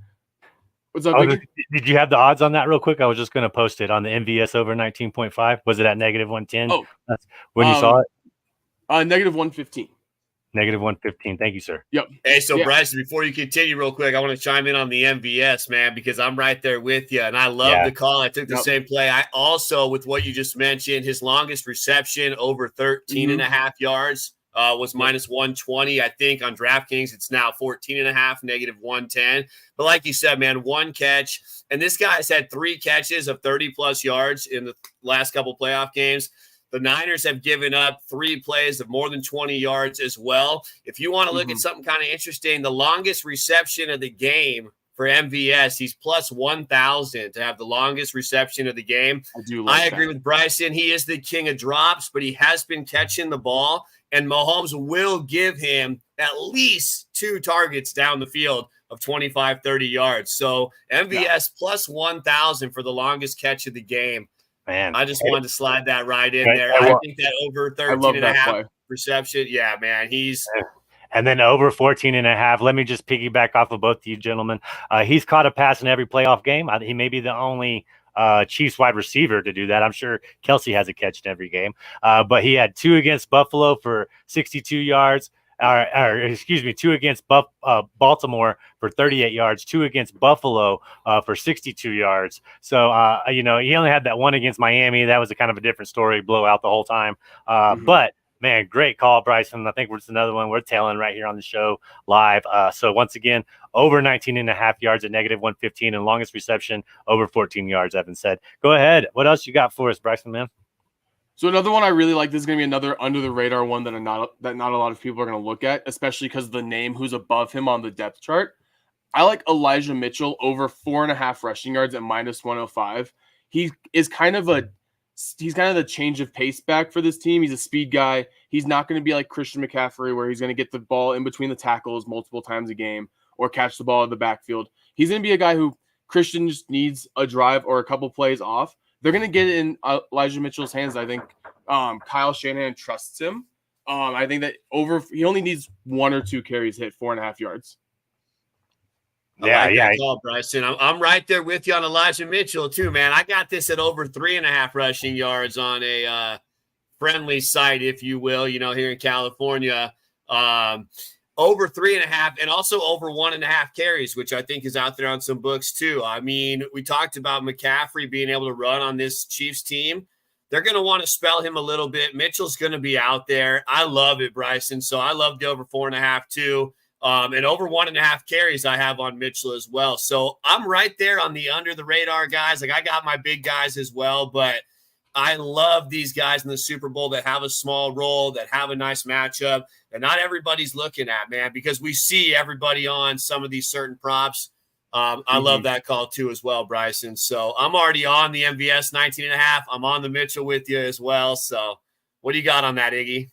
What's up, Oh, Vicky? did you have the odds on that real quick? I was just going to post it on the MVS over 19.5. Was it at negative 110? Oh, That's when you saw it? Negative 115. Negative 115. Thank you, sir. Yep. Hey, so Yeah. Bryson, before you continue real quick, I want to chime in on the MVS, man, because I'm right there with you. And I love the call. I took the same play. I also, with what you just mentioned, his longest reception over 13 and a half yards was minus 120. I think on DraftKings, it's now 14 and a half, negative 110. But like you said, man, one catch. And this guy's had 3 catches of 30 plus yards in the last couple playoff games. The Niners have given up 3 plays of more than 20 yards as well. If you want to look at something kind of interesting, the longest reception of the game for MVS, he's plus 1,000 to have the longest reception of the game. I agree with Bryson. He is the king of drops, but he has been catching the ball, and Mahomes will give him at least 2 targets down the field of 25, 30 yards. So MVS plus 1,000 for the longest catch of the game. Man, I just wanted to slide that right in there. I think that over 13 and a half reception. Yeah, man, and then over 14 and a half. Let me just piggyback off of both of you gentlemen. He's caught a pass in every playoff game. He may be the only Chiefs wide receiver to do that. I'm sure Kelsey has a catch in every game. But he had 2 against Buffalo for 62 yards. Or excuse me, 2 against Baltimore for 38 yards, 2 against Buffalo for 62 yards. So, he only had that 1 against Miami. That was a kind of a different story, blowout the whole time. But, man, great call, Bryson. I think it's another one we're tailing right here on the show live. So, once again, over 19 and a half yards at negative 115 and longest reception over 14 yards, Evan said. Go ahead. What else you got for us, Bryson, man? So another one I really like, this is going to be another under the radar one that not a lot of people are going to look at, especially because of the name who's above him on the depth chart. I like Elijah Mitchell over 4.5 rushing yards at minus 105. He is kind of the change of pace back for this team. He's a speed guy. He's not going to be like Christian McCaffrey, where he's going to get the ball in between the tackles multiple times a game or catch the ball in the backfield. He's going to be a guy who Christian just needs a drive or a couple plays off. They're going to get it in Elijah Mitchell's hands. I think Kyle Shanahan trusts him. I think that he only needs 1 or 2 carries hit 4.5 yards. That call, Bryson. I'm right there with you on Elijah Mitchell too, man. I got this at over 3.5 rushing yards on a friendly site, if you will, here in California. Over 3.5 and also over 1.5 carries, which I think is out there on some books too. I mean, we talked about McCaffrey being able to run on this Chiefs team. They're going to want to spell him a little bit. Mitchell's going to be out there. I love it, Bryson. So I love the over 4.5 too. And over 1.5 carries I have on Mitchell as well. So I'm right there on the under the radar guys. Like I got my big guys as well, but I love these guys in the Super Bowl that have a small role, that have a nice matchup, that not everybody's looking at, man, because we see everybody on some of these certain props. I love that call too as well, Bryson. So I'm already on the MVS 19.5. I'm on the Mitchell with you as well. So what do you got on that, Iggy?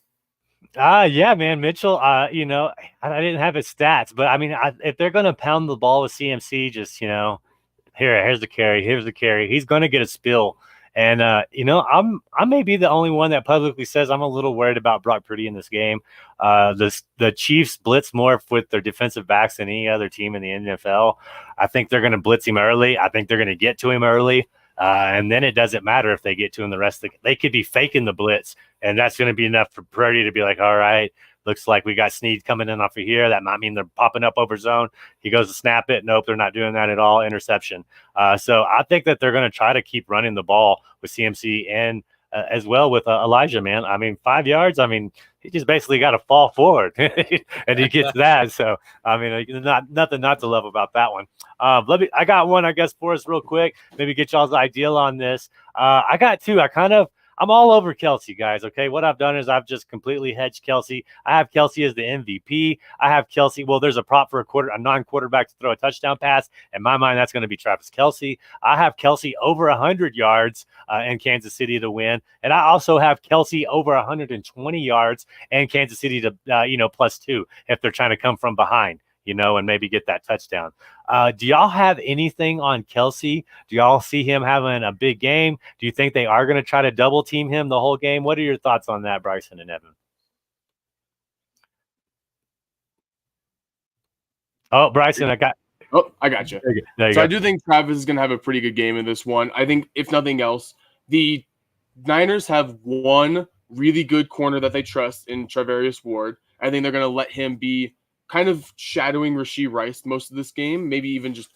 Yeah, man, Mitchell, I didn't have his stats, but I mean, if they're going to pound the ball with CMC, just, here's the carry, he's going to get a spill. And, I may be the only one that publicly says I'm a little worried about Brock Purdy in this game. The Chiefs blitz more with their defensive backs than any other team in the NFL. I think they're going to blitz him early. I think they're going to get to him early. And then it doesn't matter if they get to him the rest of they could be faking the blitz, and that's going to be enough for Purdy to be like, all right, looks like we got Snead coming in off of here. That might mean they're popping up over zone. He goes to snap it. Nope, they're not doing that at all. Interception. So I think that they're going to try to keep running the ball with CMC and as well with Elijah, man. I mean, 5 yards. I mean, he just basically got to fall forward and he gets that. So, I mean, nothing not to love about that one. I got one, I guess, for us real quick. Maybe get y'all's ideal on this. I got 2. I'm all over Kelsey, guys. Okay. What I've done is I've just completely hedged Kelsey. I have Kelsey as the MVP. I have Kelsey. Well, there's a prop for a non-quarterback to throw a touchdown pass. In my mind, that's going to be Travis Kelsey. I have Kelsey over 100 yards in Kansas City to win. And I also have Kelsey over 120 yards and Kansas City to, +2 if they're trying to come from behind, and maybe get that touchdown. Do y'all have anything on Kelsey? Do y'all see him having a big game? Do you think they are going to try to double team him the whole game? What are your thoughts on that, Bryson and Evan? Oh, Bryson, Oh, I got you. There you So go. I do think Travis is going to have a pretty good game in this one. I think, if nothing else, the Niners have one really good corner that they trust in Travarius Ward. I think they're going to let him be kind of shadowing Rashee Rice most of this game. Maybe even just,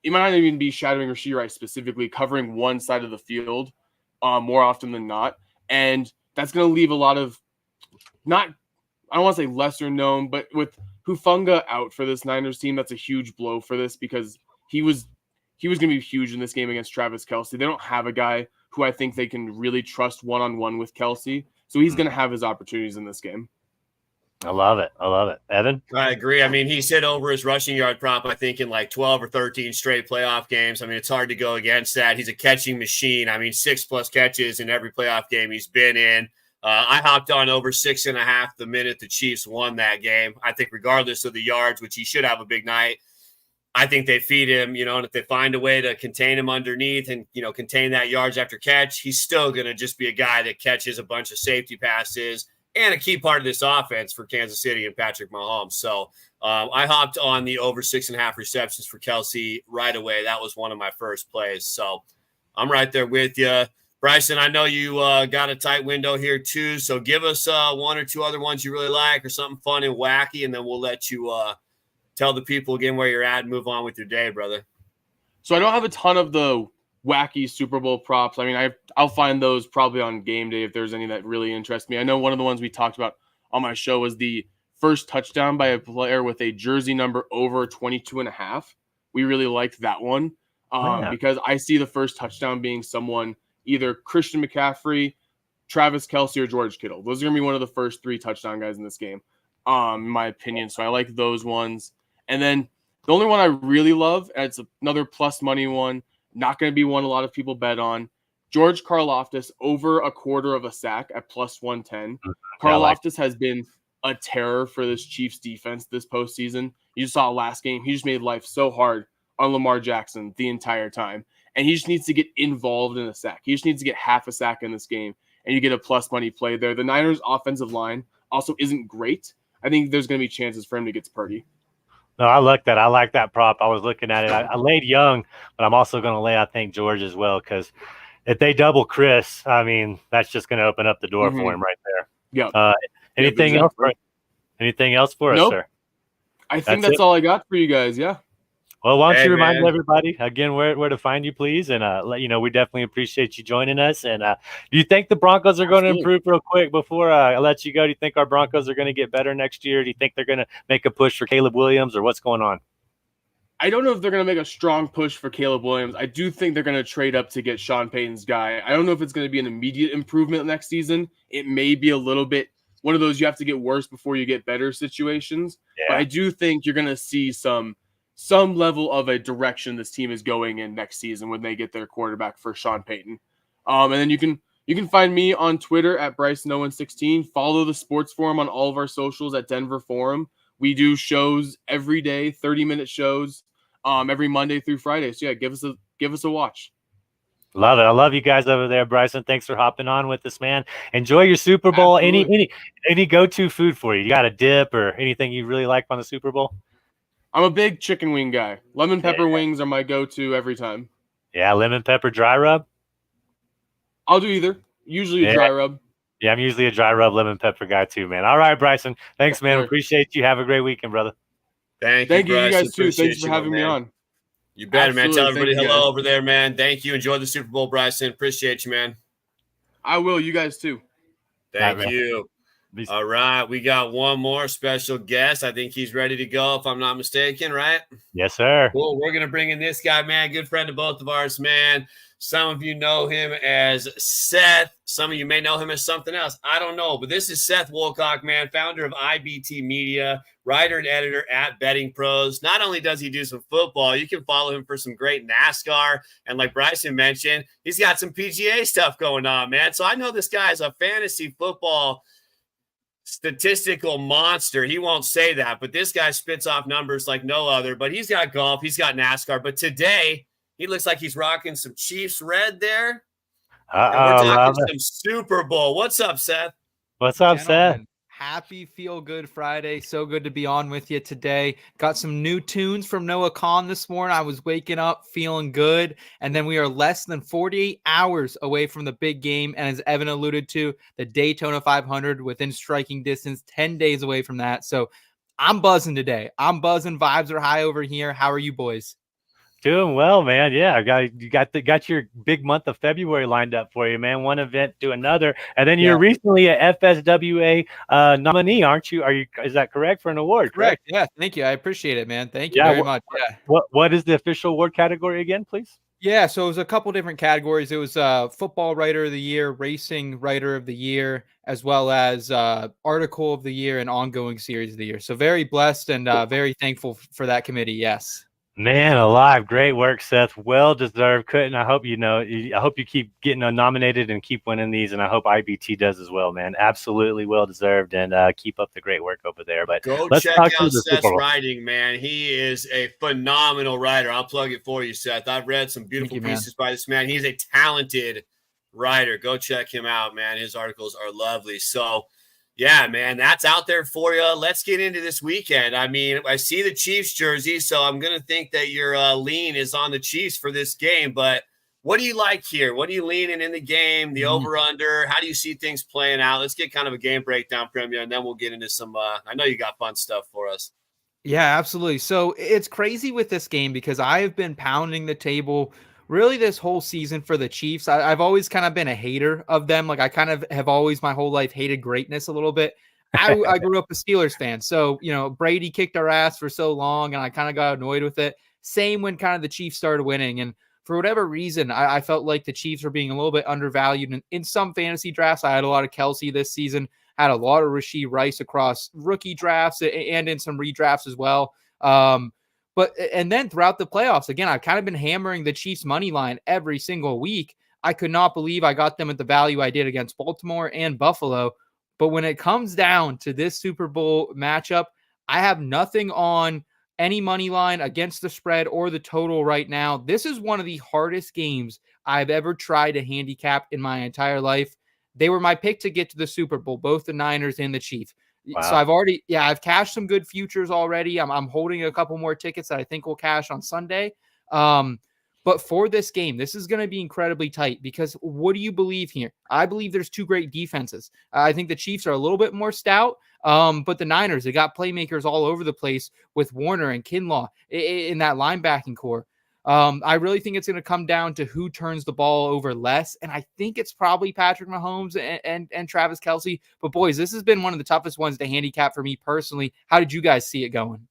he might not even be shadowing Rashee Rice specifically, covering one side of the field more often than not. And that's going to leave a lot of not, I don't want to say lesser known, but with Hufanga out for this Niners team, that's a huge blow for this because he was going to be huge in this game against Travis Kelce. They don't have a guy who I think they can really trust one-on-one with Kelce, so he's going to have his opportunities in this game. I love it. Evan? I agree. I mean, he's hit over his rushing yard prop, I think, in like 12 or 13 straight playoff games. I mean, it's hard to go against that. He's a catching machine. I mean, 6+ catches in every playoff game he's been in. I hopped on over 6.5 the minute the Chiefs won that game. I think regardless of the yards, which he should have a big night, I think they feed him, and if they find a way to contain him underneath and, contain that yards after catch, he's still going to just be a guy that catches a bunch of safety passes and a key part of this offense for Kansas City and Patrick Mahomes. So I hopped on the over 6.5 receptions for Kelce right away. That was one of my first plays. So I'm right there with you. Bryson, I know you got a tight window here too, so give us one or two other ones you really like or something fun and wacky, and then we'll let you tell the people again where you're at and move on with your day, brother. So I don't have a ton of the wacky Super Bowl props. I mean, I'll find those probably on game day if there's any that really interest me. I know one of the ones we talked about on my show was the first touchdown by a player with a jersey number over 22.5. We really liked that one because I see the first touchdown being someone – either Christian McCaffrey, Travis Kelce, or George Kittle. Those are going to be one of the first 3 touchdown guys in this game, in my opinion. So I like those ones. And then the only one I really love, and it's another plus money one, not going to be one a lot of people bet on, George Karlaftis over a quarter of a sack at plus 110. Karlaftis has been a terror for this Chiefs defense this postseason. You just saw last game. He just made life so hard on Lamar Jackson the entire time. And he just needs to get involved in a sack. He just needs to get half a sack in this game, and you get a plus money play there. The Niners' offensive line also isn't great. I think there's going to be chances for him to get to Purdy. No, I like that. I like that prop. I was looking at it. I laid Young, but I'm also going to lay, I think, George as well, because if they double Chris, I mean, that's just going to open up the door for him right there. Yeah. Anything else? Anything else for us, sir? I think that's all I got for you guys. Yeah. Well, why don't you remind everybody again where to find you, please, and let you know we definitely appreciate you joining us. And do you think the Broncos are going to improve real quick before I let you go? Do you think our Broncos are going to get better next year? Do you think they're going to make a push for Caleb Williams, or what's going on? I don't know if they're going to make a strong push for Caleb Williams. I do think they're going to trade up to get Sean Payton's guy. I don't know if it's going to be an immediate improvement next season. It may be a little bit one of those you have to get worse before you get better situations. Yeah. But I do think you're going to see some level of a direction this team is going in next season when they get their quarterback for Sean Payton. And then you can find me on Twitter at BryceNolan16. Follow the Sports Forum on all of our socials at Denver Forum. We do shows every day, 30-minute shows, every Monday through Friday. So yeah, give us a watch. Love it. I love you guys over there, Bryson. Thanks for hopping on with us, man. Enjoy your Super Bowl. Absolutely. Any go-to food for you? You got a dip or anything you really like on the Super Bowl? I'm a big chicken wing guy. Lemon pepper wings are my go-to every time. Yeah, lemon pepper dry rub? I'll do either. Usually a dry rub. Yeah, I'm usually a dry rub lemon pepper guy too, man. All right, Bryson. Thanks, man. Appreciate you. Have a great weekend, brother. Thank you, you guys too. Thanks for having me on. You bet, man. Tell everybody hello over there, man. Thank you. Enjoy the Super Bowl, Bryson. Appreciate you, man. I will. You guys too. Thank you. All right. We got one more special guest. I think he's ready to go, if I'm not mistaken, right? Yes, sir. Cool. We're going to bring in this guy, man. Good friend of both of ours, man. Some of you know him as Seth. Some of you may know him as something else. I don't know. But this is Seth Woolcock, man, founder of IBT Media, writer and editor at Betting Pros. Not only does he do some football, you can follow him for some great NASCAR. And like Bryson mentioned, he's got some PGA stuff going on, man. So I know this guy is a fantasy football statistical monster. He won't say that, but this guy spits off numbers like no other. But he's got golf, he's got NASCAR. But today, he looks like he's rocking some Chiefs red there. And we're talking some Super Bowl. What's up, Seth? What's up, Seth? Happy Feel Good Friday. So good to be on with you today. Got some new tunes from Noah Kahn this morning. I was waking up feeling good. And then we are less than 48 hours away from the big game. And as Evan alluded to, the Daytona 500 within striking distance, 10 days away from that. So I'm buzzing today. I'm buzzing. Vibes are high over here. How are you boys? Doing well, man. Yeah, you got your big month of February lined up for you, man. One event to another, and then you're recently a FSWA nominee, aren't you? Is that correct for an award? Correct. Yeah. Thank you. I appreciate it, man. Thank you very much. Yeah. What is the official award category again, please? Yeah, so it was a couple different categories. It was football writer of the year, racing writer of the year, as well as article of the year and ongoing series of the year. So very blessed and very thankful for that committee. Yes. Man alive, great work, Seth. Well deserved. I hope I hope you keep getting nominated and keep winning these, and I hope IBT does as well, man. Absolutely well deserved, and keep up the great work over there. But let's check out Seth's writing, man. He is a phenomenal writer. I'll plug it for you, Seth. I've read some beautiful pieces by this man. He's a talented writer. Go check him out, man. His articles are lovely. So, yeah, man, that's out there for you. Let's get into this weekend. I mean, I see the Chiefs jersey, so I'm going to think that your lean is on the Chiefs for this game. But what do you like here? What are you leaning in the game, the over-under? How do you see things playing out? Let's get kind of a game breakdown from you, and then we'll get into some I know you got fun stuff for us. Yeah, absolutely. So it's crazy with this game because I've been pounding the table really this whole season for the Chiefs. I've always kind of been a hater of them. Like I kind of have always my whole life hated greatness a little bit. I grew up a Steelers fan. So, Brady kicked our ass for so long and I kind of got annoyed with it. Same when kind of the Chiefs started winning. And for whatever reason, I felt like the Chiefs were being a little bit undervalued in some fantasy drafts. I had a lot of Kelsey this season, had a lot of Rashee Rice across rookie drafts and in some redrafts as well. And then throughout the playoffs, again, I've kind of been hammering the Chiefs money line every single week. I could not believe I got them at the value I did against Baltimore and Buffalo. But when it comes down to this Super Bowl matchup, I have nothing on any money line against the spread or the total right now. This is one of the hardest games I've ever tried to handicap in my entire life. They were my pick to get to the Super Bowl, both the Niners and the Chiefs. Wow. So I've cashed some good futures already. I'm holding a couple more tickets that I think will cash on Sunday. But for this game, this is going to be incredibly tight because what do you believe here? I believe there's two great defenses. I think the Chiefs are a little bit more stout, but the Niners, they got playmakers all over the place with Warner and Kinlaw in that linebacking core. I really think it's going to come down to who turns the ball over less. And I think it's probably Patrick Mahomes and Travis Kelce. But boys, this has been one of the toughest ones to handicap for me personally. How did you guys see it going?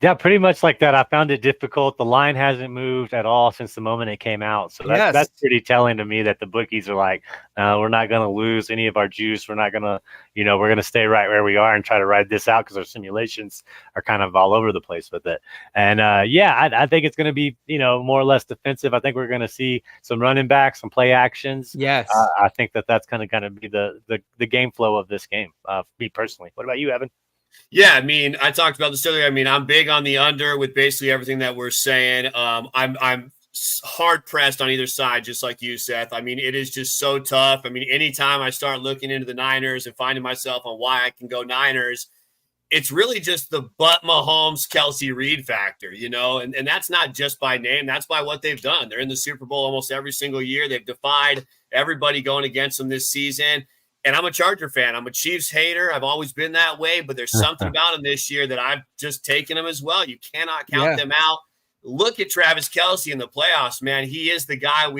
Yeah, pretty much like that. I found it difficult. The line hasn't moved at all since the moment it came out. So that's pretty telling to me that the bookies are like, we're not going to lose any of our juice. We're not going to, we're going to stay right where we are and try to ride this out because our simulations are kind of all over the place with it. And I think it's going to be, more or less defensive. I think we're going to see some running backs, some play actions. Yes. I think that's going to be the game flow of this game, me personally. What about you, Evan? Yeah, I mean, I talked about this earlier. I mean, I'm big on the under with basically everything that we're saying. I'm hard pressed on either side, just like you, Seth. I mean, it is just so tough. I mean, anytime I start looking into the Niners and finding myself on why I can go Niners, it's really just the Mahomes, Kelsey, Reed factor, and that's not just by name. That's by what they've done. They're in the Super Bowl almost every single year. They've defied everybody going against them this season. And I'm a Charger fan. I'm a Chiefs hater. I've always been that way, but there's something about them this year that I've just taken them as well. You cannot count them out. Look at Travis Kelce in the playoffs, man. He is the guy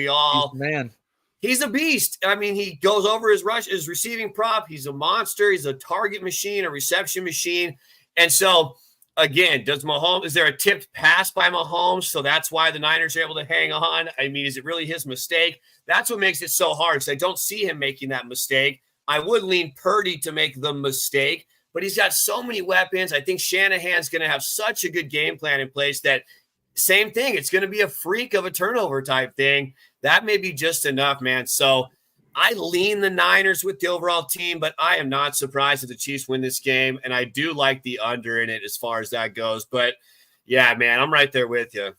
he's a beast. I mean, he goes over his receiving prop. He's a monster. He's a target machine, a reception machine. And so, again, is there a tipped pass by Mahomes? So that's why the Niners are able to hang on. I mean, is it really his mistake? That's what makes it so hard because I don't see him making that mistake. I would lean Purdy to make the mistake, but he's got so many weapons. I think Shanahan's going to have such a good game plan in place that same thing. It's going to be a freak of a turnover type thing. That may be just enough, man. So I lean the Niners with the overall team, but I am not surprised if the Chiefs win this game. And I do like the under in it as far as that goes. But yeah, man, I'm right there with you.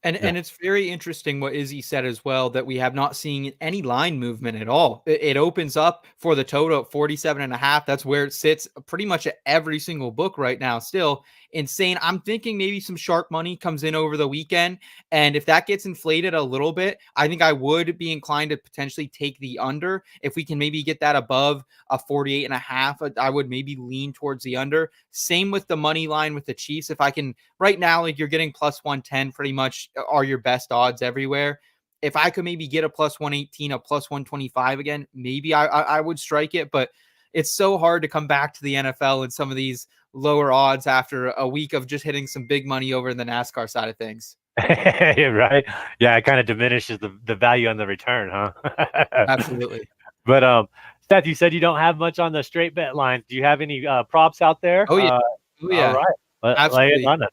And it's very interesting what Izzy said as well, that we have not seen any line movement at all. It opens up for the total at 47.5. That's where it sits pretty much at every single book right now. Still insane. I'm thinking maybe some shark money comes in over the weekend. And if that gets inflated a little bit, I think I would be inclined to potentially take the under. If we can maybe get that above a 48.5, I would maybe lean towards the under. Same with the money line with the Chiefs. If I can, right now, like you're getting plus 110 pretty much are your best odds everywhere. If I could maybe get a plus 118, a plus 125 again, maybe I would strike it, but it's so hard to come back to the NFL and some of these lower odds after a week of just hitting some big money over in the NASCAR side of things. Right. Yeah, it kind of diminishes the value on the return, huh? Absolutely. But Seth, you said you don't have much on the straight bet lines. Do you have any props out there? Oh yeah. All right. Lay it on us.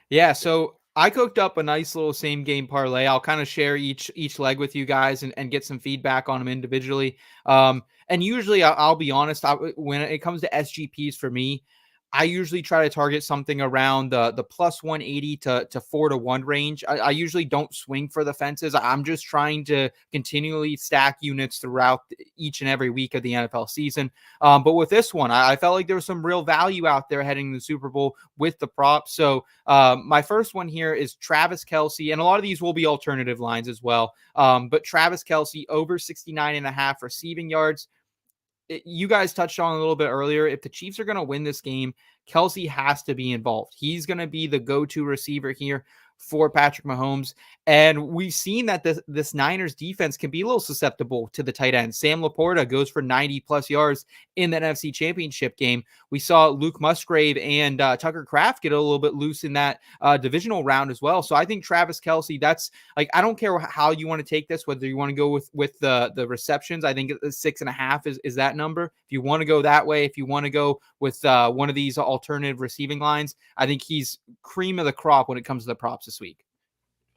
Yeah, so I cooked up a nice little same game parlay. I'll kind of share each leg with you guys and get some feedback on them individually. And usually I'll be honest, when it comes to SGPs for me, I usually try to target something around the plus 180 to 4-1 range. I usually don't swing for the fences. I'm just trying to continually stack units throughout each and every week of the NFL season. But with this one, I felt like there was some real value out there heading to the Super Bowl with the props. So my first one here is Travis Kelce, and a lot of these will be alternative lines as well. But Travis Kelce over 69.5 receiving yards. You guys touched on a little bit earlier. If the Chiefs are going to win this game, Kelce has to be involved. He's going to be the go-to receiver here for Patrick Mahomes. And we've seen that this Niners defense can be a little susceptible to the tight end. Sam Laporta goes for 90 plus yards in that NFC Championship game. We saw Luke Musgrave and Tucker Kraft get a little bit loose in that divisional round as well. So I think Travis Kelce, that's like, I don't care how you want to take this, whether you want to go with the receptions. I think 6.5 is that number. If you want to go that way, if you want to go with one of these alternative receiving lines, I think he's cream of the crop when it comes to the props this week.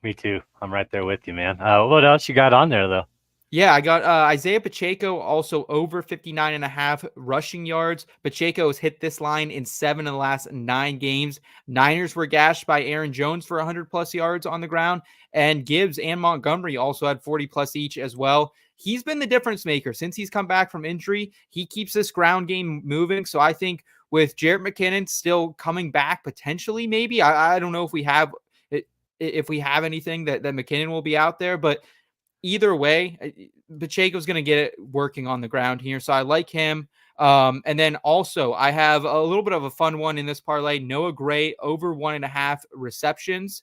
Me too. I'm right there with you, man. What else you got on there, though? Yeah, I got Isaiah Pacheco also over 59.5 rushing yards. Pacheco has hit this line in 7 of the last 9 games. Niners were gashed by Aaron Jones for 100 plus yards on the ground, and Gibbs and Montgomery also had 40 plus each as well. He's been the difference maker since he's come back from injury. He keeps this ground game moving. So I think with Jerick McKinnon still coming back potentially, maybe I don't know if we have anything that McKinnon will be out there, but either way, Pacheco's going to get it working on the ground here. So I like him. And then also I have a little bit of a fun one in this parlay. Noah Gray over 1.5 receptions.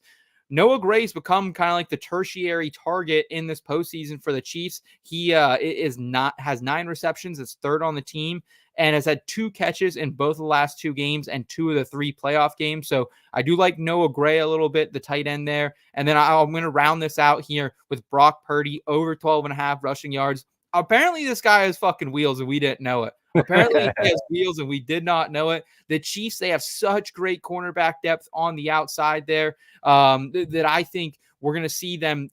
Noah Gray's become kind of like the tertiary target in this postseason for the Chiefs. He has 9 receptions. It's third on the team and has had 2 catches in both the last 2 games and 2 of the 3 playoff games. So I do like Noah Gray a little bit, the tight end there. And then I'm going to round this out here with Brock Purdy over 12.5 rushing yards. Apparently this guy has fucking wheels and we didn't know it. Apparently he has wheels and we did not know it. The Chiefs, they have such great cornerback depth on the outside there that I think we're going to see them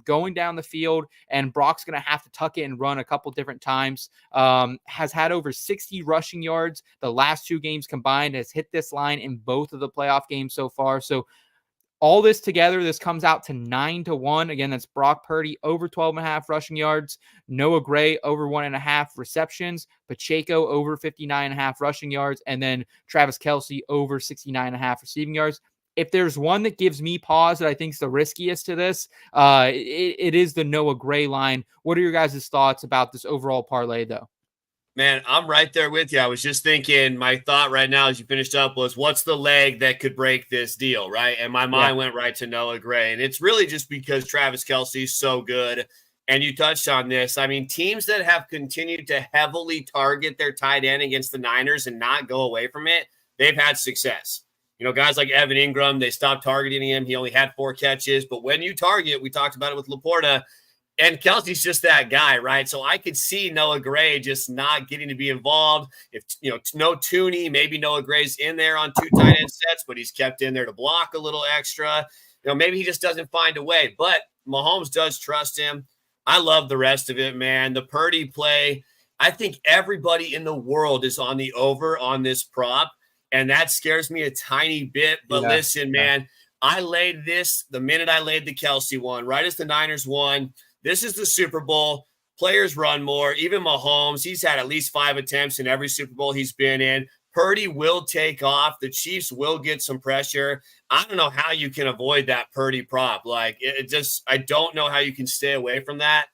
going down the field, and Brock's going to have to tuck it and run a couple different times. Has had over 60 rushing yards the last 2 games combined, has hit this line in both of the playoff games so far. So all this together, this comes out to 9-1. Again, that's Brock Purdy over 12.5 rushing yards, Noah Gray over 1.5 receptions, Pacheco over 59.5 rushing yards, and then Travis Kelce over 69.5 receiving yards. If there's one that gives me pause that I think is the riskiest to this, it is the Noah Gray line. What are your guys' thoughts about this overall parlay, though? Man, I'm right there with you. I was just thinking, my thought right now as you finished up was, what's the leg that could break this deal, right? And my mind went right to Noah Gray. And it's really just because Travis Kelce is so good. And you touched on this. I mean, teams that have continued to heavily target their tight end against the Niners and not go away from it, they've had success. You know, guys like Evan Ingram, they stopped targeting him. He only had 4 catches. But when you target, we talked about it with Laporta, and Kelce's just that guy, right? So I could see Noah Gray just not getting to be involved. If, you know, no Tooney, maybe Noah Gray's in there on 2 tight end sets, but he's kept in there to block a little extra. You know, maybe he just doesn't find a way. But Mahomes does trust him. I love the rest of it, man. The Purdy play, I think everybody in the world is on the over on this prop, and that scares me a tiny bit. But listen, man, I laid this the minute I laid the Kelsey one, right as the Niners won. This is the Super Bowl. Players run more. Even Mahomes, he's had at least 5 attempts in every Super Bowl he's been in. Purdy will take off. The Chiefs will get some pressure. I don't know how you can avoid that Purdy prop. Like it just, I don't know how you can stay away from that.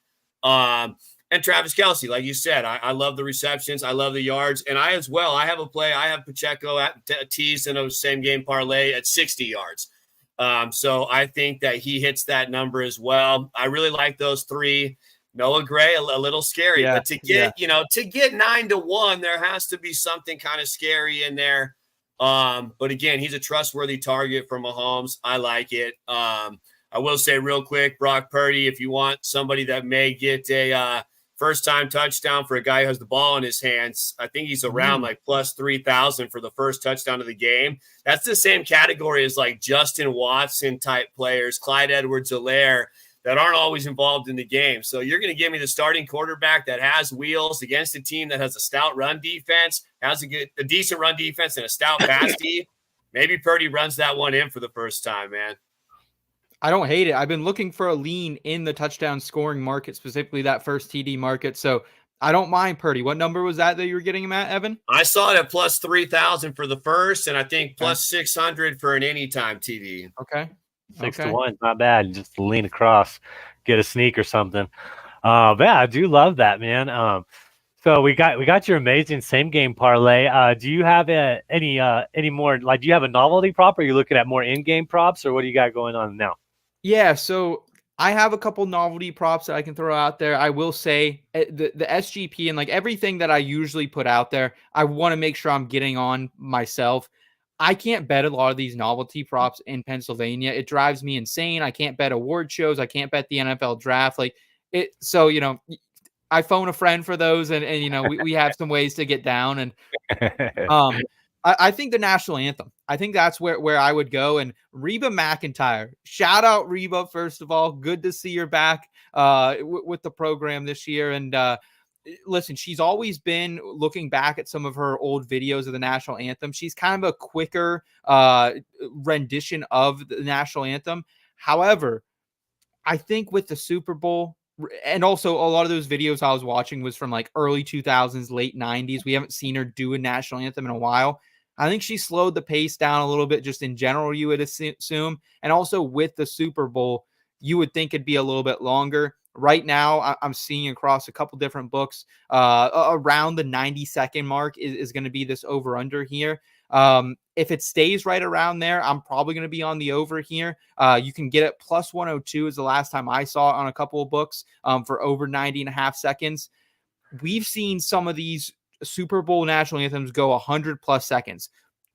And Travis Kelsey, like you said, I love the receptions. I love the yards. And I as well, I have a play. I have Pacheco at teased in a same game parlay at 60 yards. So I think that he hits that number as well. I really like those 3. Noah Gray, a little scary, but to get, to get 9-1, there has to be something kind of scary in there. But again, he's a trustworthy target for Mahomes. I like it. I will say real quick, Brock Purdy, if you want somebody that may get a first-time touchdown for a guy who has the ball in his hands, I think he's around like plus 3,000 for the first touchdown of the game. That's the same category as like Justin Watson type players, Clyde Edwards-Helaire, that aren't always involved in the game. So you're going to give me the starting quarterback that has wheels against a team that has a stout run defense, has a decent run defense and a stout pass D. Maybe Purdy runs that one in for the first time, man. I don't hate it. I've been looking for a lean in the touchdown scoring market, specifically that first TD market. So I don't mind Purdy. What number was that you were getting him at, Evan? I saw it at plus 3,000 for the first, and I think plus 600 for an anytime TD. Okay. 6-1, not bad. Just lean across, get a sneak or something. Yeah, I do love that, man. So we got your amazing same game parlay. Do you have any more? Like, do you have a novelty prop? Or are you looking at more in game props, or what do you got going on now? Yeah, so I have a couple novelty props that I can throw out there. I will say the SGP and like everything that I usually put out there, I want to make sure I'm getting on myself. I can't bet a lot of these novelty props in Pennsylvania. It drives me insane. I can't bet award shows. I can't bet the NFL draft. Like it. So, I phone a friend for those and we have some ways to get down. And I think the national anthem, I think that's where I would go. And Reba McEntire, shout out Reba, first of all. Good to see her back with the program this year. And listen, she's always been, looking back at some of her old videos of the national anthem, she's kind of a quicker rendition of the national anthem. However, I think with the Super Bowl, and also a lot of those videos I was watching was from like early 2000s, late 90s. We haven't seen her do a national anthem in a while. I think she slowed the pace down a little bit just in general, you would assume. And also with the Super Bowl, you would think it'd be a little bit longer. Right now, I'm seeing across a couple different books around the 90-second mark is going to be this over-under here. If it stays right around there, I'm probably going to be on the over here. You can get it plus 102 is the last time I saw it on a couple of books for over 90.5 seconds. We've seen some of these Super Bowl national anthems go 100 plus seconds.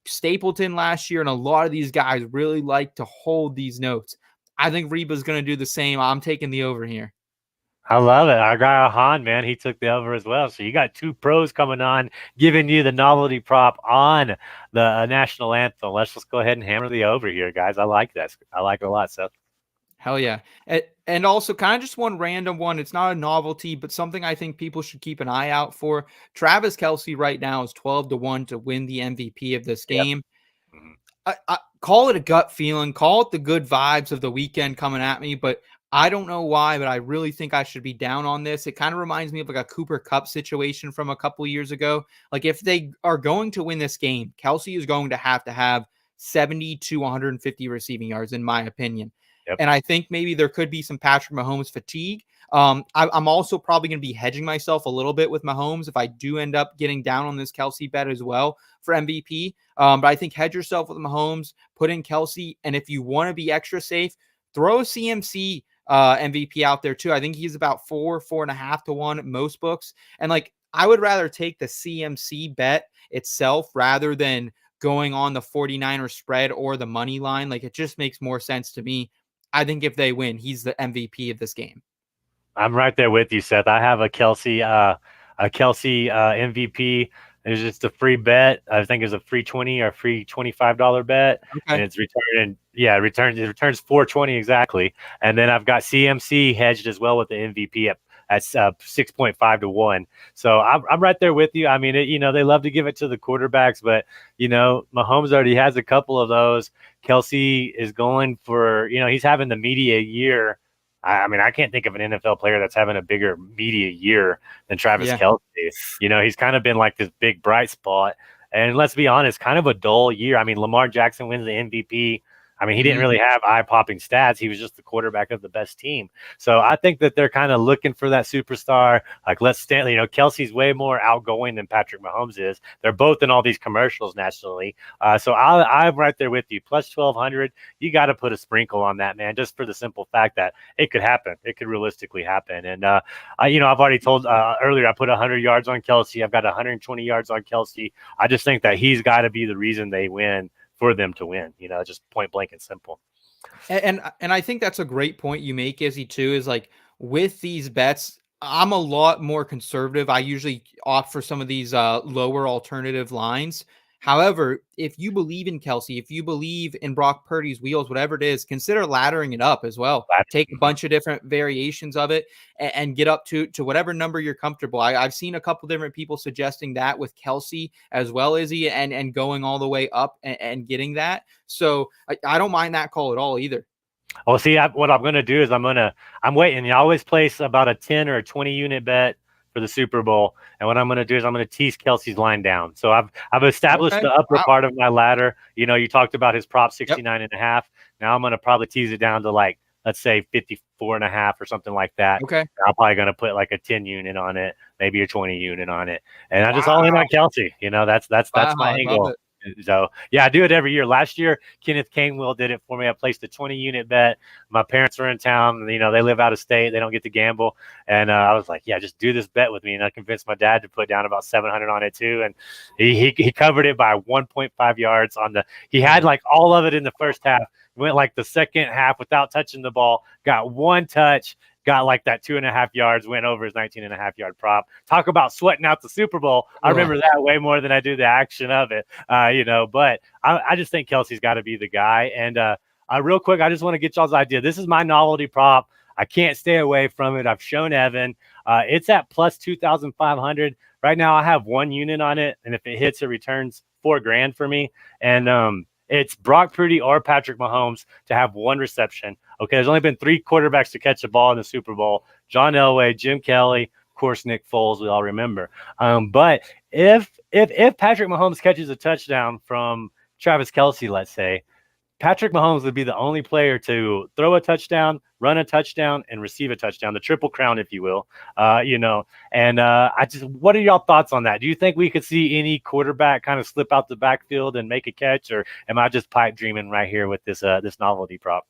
Stapleton last year, and a lot of these guys really like to hold these notes. I think Reba's going to do the same. I'm taking the over here. I love it. Our guy Han, man, he took the over as well. So you got 2 pros coming on, giving you the novelty prop on the national anthem. Let's just go ahead and hammer the over here, guys. I like that. I like it a lot, Seth. Hell yeah. And also kind of just one random one. It's not a novelty, but something I think people should keep an eye out for. Travis Kelsey right now is 12-1 to win the MVP of this game. Yep. I call it a gut feeling, call it the good vibes of the weekend coming at me, but I don't know why, but I really think I should be down on this. It kind of reminds me of like a Cooper Kupp situation from a couple years ago. Like if they are going to win this game, Kelsey is going to have 70 to 150 receiving yards, in my opinion. Yep. And I think maybe there could be some Patrick Mahomes fatigue. I'm also probably going to be hedging myself a little bit with Mahomes if I do end up getting down on this Kelsey bet as well for MVP. But I think hedge yourself with Mahomes, put in Kelsey, and if you want to be extra safe, throw a CMC MVP out there too. I think he's about 4.5 to 1 at most books. And like, I would rather take the CMC bet itself rather than going on the 49er spread or the money line. Like, it just makes more sense to me. I think if they win, he's the MVP of this game. I'm right there with you, Seth. I have a Kelsey MVP. It's just a free bet. I think it's a free $20 or free $25 bet, and it's returning. Yeah, it returns $4.20 exactly. And then I've got CMC hedged as well with the MVP at 6.5 to 1. So I'm right there with you. I mean, they love to give it to the quarterbacks, but Mahomes already has a couple of those. Kelsey is going for, he's having the media year. I mean, I can't think of an NFL player that's having a bigger media year than Travis Kelce. He's kind of been like this big bright spot. And let's be honest, kind of a dull year. I mean, Lamar Jackson wins the MVP. I mean, he didn't really have eye-popping stats. He was just the quarterback of the best team. So I think that they're kind of looking for that superstar. Like, let's stand. Kelsey's way more outgoing than Patrick Mahomes is. They're both in all these commercials nationally. So I'm right there with you. Plus 1,200. You got to put a sprinkle on that, man, just for the simple fact that it could happen. It could realistically happen. And I've already told earlier. I put 100 yards on Kelsey. I've got 120 yards on Kelsey. I just think that he's got to be the reason they win. For them to win, just point blank and simple. And I think that's a great point you make, Izzy, too, is like with these bets, I'm a lot more conservative. I usually opt for some of these lower alternative lines. However, if you believe in Kelsey, if you believe in Brock Purdy's wheels, whatever it is, consider laddering it up as well. Take a bunch of different variations of it and get up to whatever number you're comfortable. I've seen a couple different people suggesting that with Kelsey as well, Izzy, and going all the way up and getting that. So I don't mind that call at all either. Well, see, what I'm going to do is I'm waiting. You always place about a 10 or a 20 unit bet for the Super Bowl. And what I'm going to do is I'm going to tease Kelsey's line down. So I've established the upper part of my ladder. You talked about his prop 69.5. Now I'm going to probably tease it down to like, let's say 54.5 or something like that. Okay. I'm probably going to put like a 10 unit on it, maybe a 20 unit on it. And I just all in on Kelsey. That's my angle. So, yeah, I do it every year. Last year, Kenneth Canewell did it for me. I placed a 20-unit bet. My parents were in town. They live out of state. They don't get to gamble. And I was like, yeah, just do this bet with me. And I convinced my dad to put down about 700 on it, too. And he covered it by 1.5 yards on the – he had, like, all of it in the first half. Went, like, the second half without touching the ball. Got one touch. Got like that 2.5 yards, went over his 19.5 yard prop. Talk about sweating out the Super Bowl. I remember that way more than I do the action of it, but I just think Kelsey's got to be the guy. And real quick, I just want to get y'all's idea. This is my novelty prop. I can't stay away from it. I've shown Evan. It's at plus 2,500. Right now I have one unit on it. And if it hits, it returns $4,000 for me. And, it's Brock Purdy or Patrick Mahomes to have one reception. Okay, there's only been 3 quarterbacks to catch a ball in the Super Bowl. John Elway, Jim Kelly, of course, Nick Foles, we all remember. But if Patrick Mahomes catches a touchdown from Travis Kelce, let's say, Patrick Mahomes would be the only player to throw a touchdown, run a touchdown, and receive a touchdown, the triple crown, if you will. What are y'all thoughts on that? Do you think we could see any quarterback kind of slip out the backfield and make a catch, or am I just pipe dreaming right here with this novelty prop?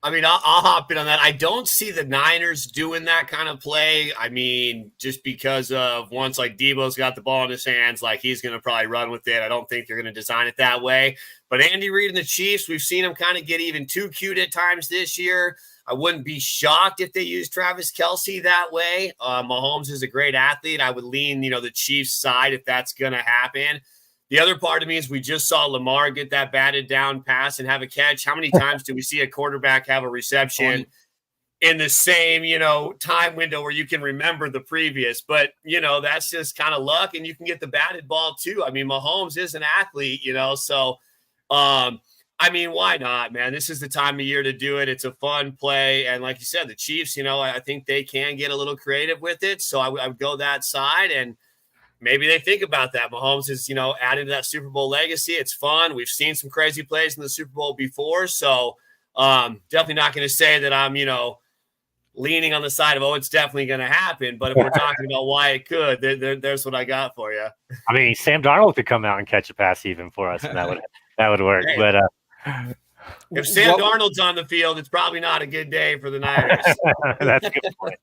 I mean, I'll hop in on that. I don't see the Niners doing that kind of play. I mean, just because of once like Debo's got the ball in his hands, like he's going to probably run with it. I don't think they're going to design it that way. But Andy Reid and the Chiefs, we've seen them kind of get even too cute at times this year. I wouldn't be shocked if they use Travis Kelce that way. Mahomes is a great athlete. I would lean, the Chiefs side if that's going to happen. The other part of me is we just saw Lamar get that batted down pass and have a catch. How many times do we see a quarterback have a reception in the same, time window where you can remember the previous? But, that's just kind of luck, and you can get the batted ball too. I mean, Mahomes is an athlete, so, I mean, why not, man? This is the time of year to do it. It's a fun play. And like you said, the Chiefs, I think they can get a little creative with it. So I would go that side, and maybe they think about that. Mahomes is, adding to that Super Bowl legacy. It's fun. We've seen some crazy plays in the Super Bowl before. So definitely not going to say that I'm, leaning on the side of, it's definitely going to happen. But if we're talking about why it could, there's what I got for you. I mean, Sam Darnold could come out and catch a pass even for us, and that would work. Hey. But if Sam Darnold's on the field, it's probably not a good day for the Niners. That's a good point.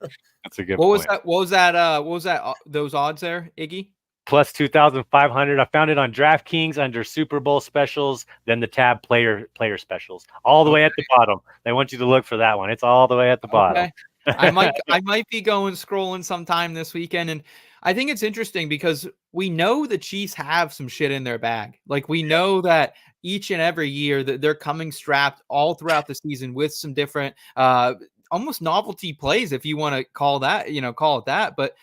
That's a good point. What was that? Those odds there, Iggy? Plus 2,500. I found it on DraftKings under Super Bowl specials, then the tab player specials, all the way at the bottom. They want you to look for that one. It's all the way at the bottom. I might be scrolling sometime this weekend, and I think it's interesting because we know the Chiefs have some shit in their bag. Like, we know that each and every year that they're coming strapped all throughout the season with some different almost novelty plays, if you want to call it that. But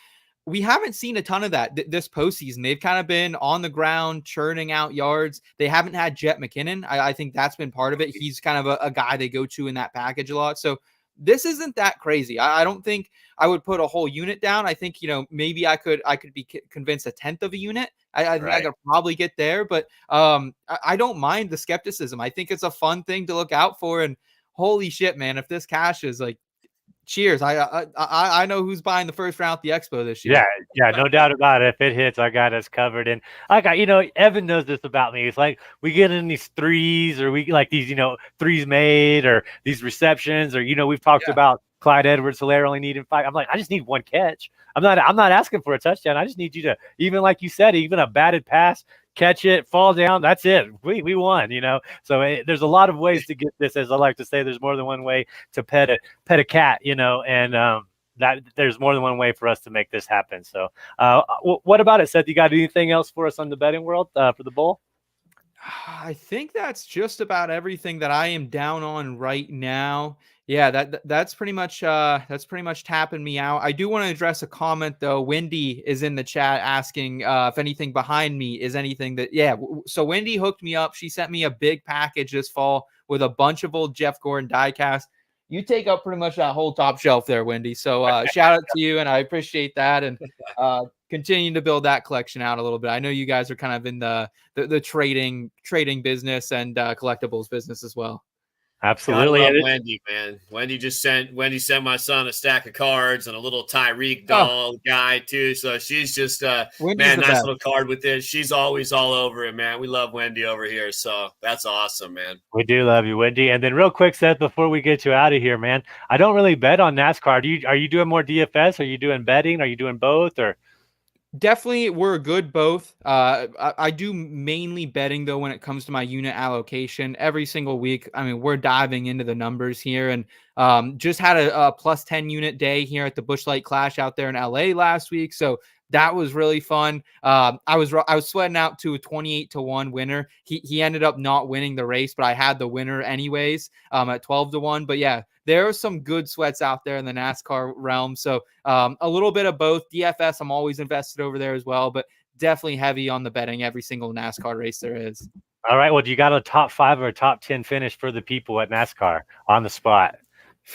we haven't seen a ton of that this postseason. They've kind of been on the ground, churning out yards. They haven't had Jet McKinnon. I think that's been part of it. He's kind of a guy they go to in that package a lot. So this isn't that crazy. I don't think I would put a whole unit down. I think, maybe I could be convinced a tenth of a unit. I think I could probably get there, but I don't mind the skepticism. I think it's a fun thing to look out for. And holy shit, man, if this cash is like, cheers. I know who's buying the first round at the Expo this year. Yeah, no doubt about it. If it hits, I got us covered. And I got, Evan knows this about me. It's like we get in these threes, or we like these, threes made, or these receptions, or we've talked about Clyde Edwards-Helaire only needing 5. I'm like, I just need one catch. I'm not asking for a touchdown. I just need you to, even like you said, even a batted pass, catch it, fall down. That's it. We won, So there's a lot of ways to get this. As I like to say, there's more than one way to pet a cat, and that there's more than one way for us to make this happen. So what about it, Seth? You got anything else for us on the betting world for the bowl? I think that's just about everything that I am down on right now. Yeah, that's pretty much tapping me out. I do want to address a comment though. Wendy is in the chat asking if anything behind me is anything that so Wendy hooked me up. She sent me a big package this fall with a bunch of old Jeff Gordon diecast. You take up pretty much that whole top shelf there, Wendy. So shout out to you, and I appreciate that, and continuing to build that collection out a little bit. I know you guys are kind of in the trading business and collectibles business as well. Absolutely. I love Wendy, man. Wendy sent my son a stack of cards and a little Tyreek doll guy too. So she's just nice little card with it. She's always all over it, man. We love Wendy over here. So that's awesome, man. We do love you, Wendy. And then real quick, Seth, before we get you out of here, man, I don't really bet on NASCAR. Are you doing more DFS? Are you doing betting? Are you doing both? Or definitely, we're good both. I do mainly betting though when it comes to my unit allocation every single week. I mean, we're diving into the numbers here, and just had a plus 10 unit day here at the Busch Light Clash out there in LA last week. So that was really fun. I was sweating out to a 28-1 winner. He ended up not winning the race, but I had the winner anyways at 12-1. But yeah, there are some good sweats out there in the NASCAR realm. So a little bit of both. DFS, I'm always invested over there as well, but definitely heavy on the betting every single NASCAR race there is. All right. Well, you got a top 5 or a top 10 finish for the people at NASCAR on the spot.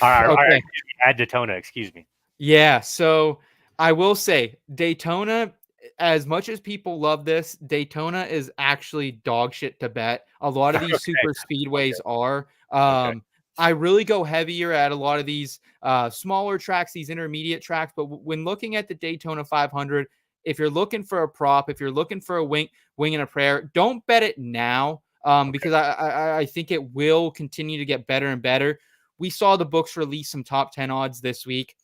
All right. At Daytona, excuse me. Yeah. So I will say Daytona, as much as people love this, Daytona is actually dog shit to bet. A lot of these super speedways are. I really go heavier at a lot of these smaller tracks, these intermediate tracks. But when looking at the Daytona 500, if you're looking for a prop, if you're looking for a wing and a prayer, don't bet it now because I think it will continue to get better and better. We saw the books release some top 10 odds this week.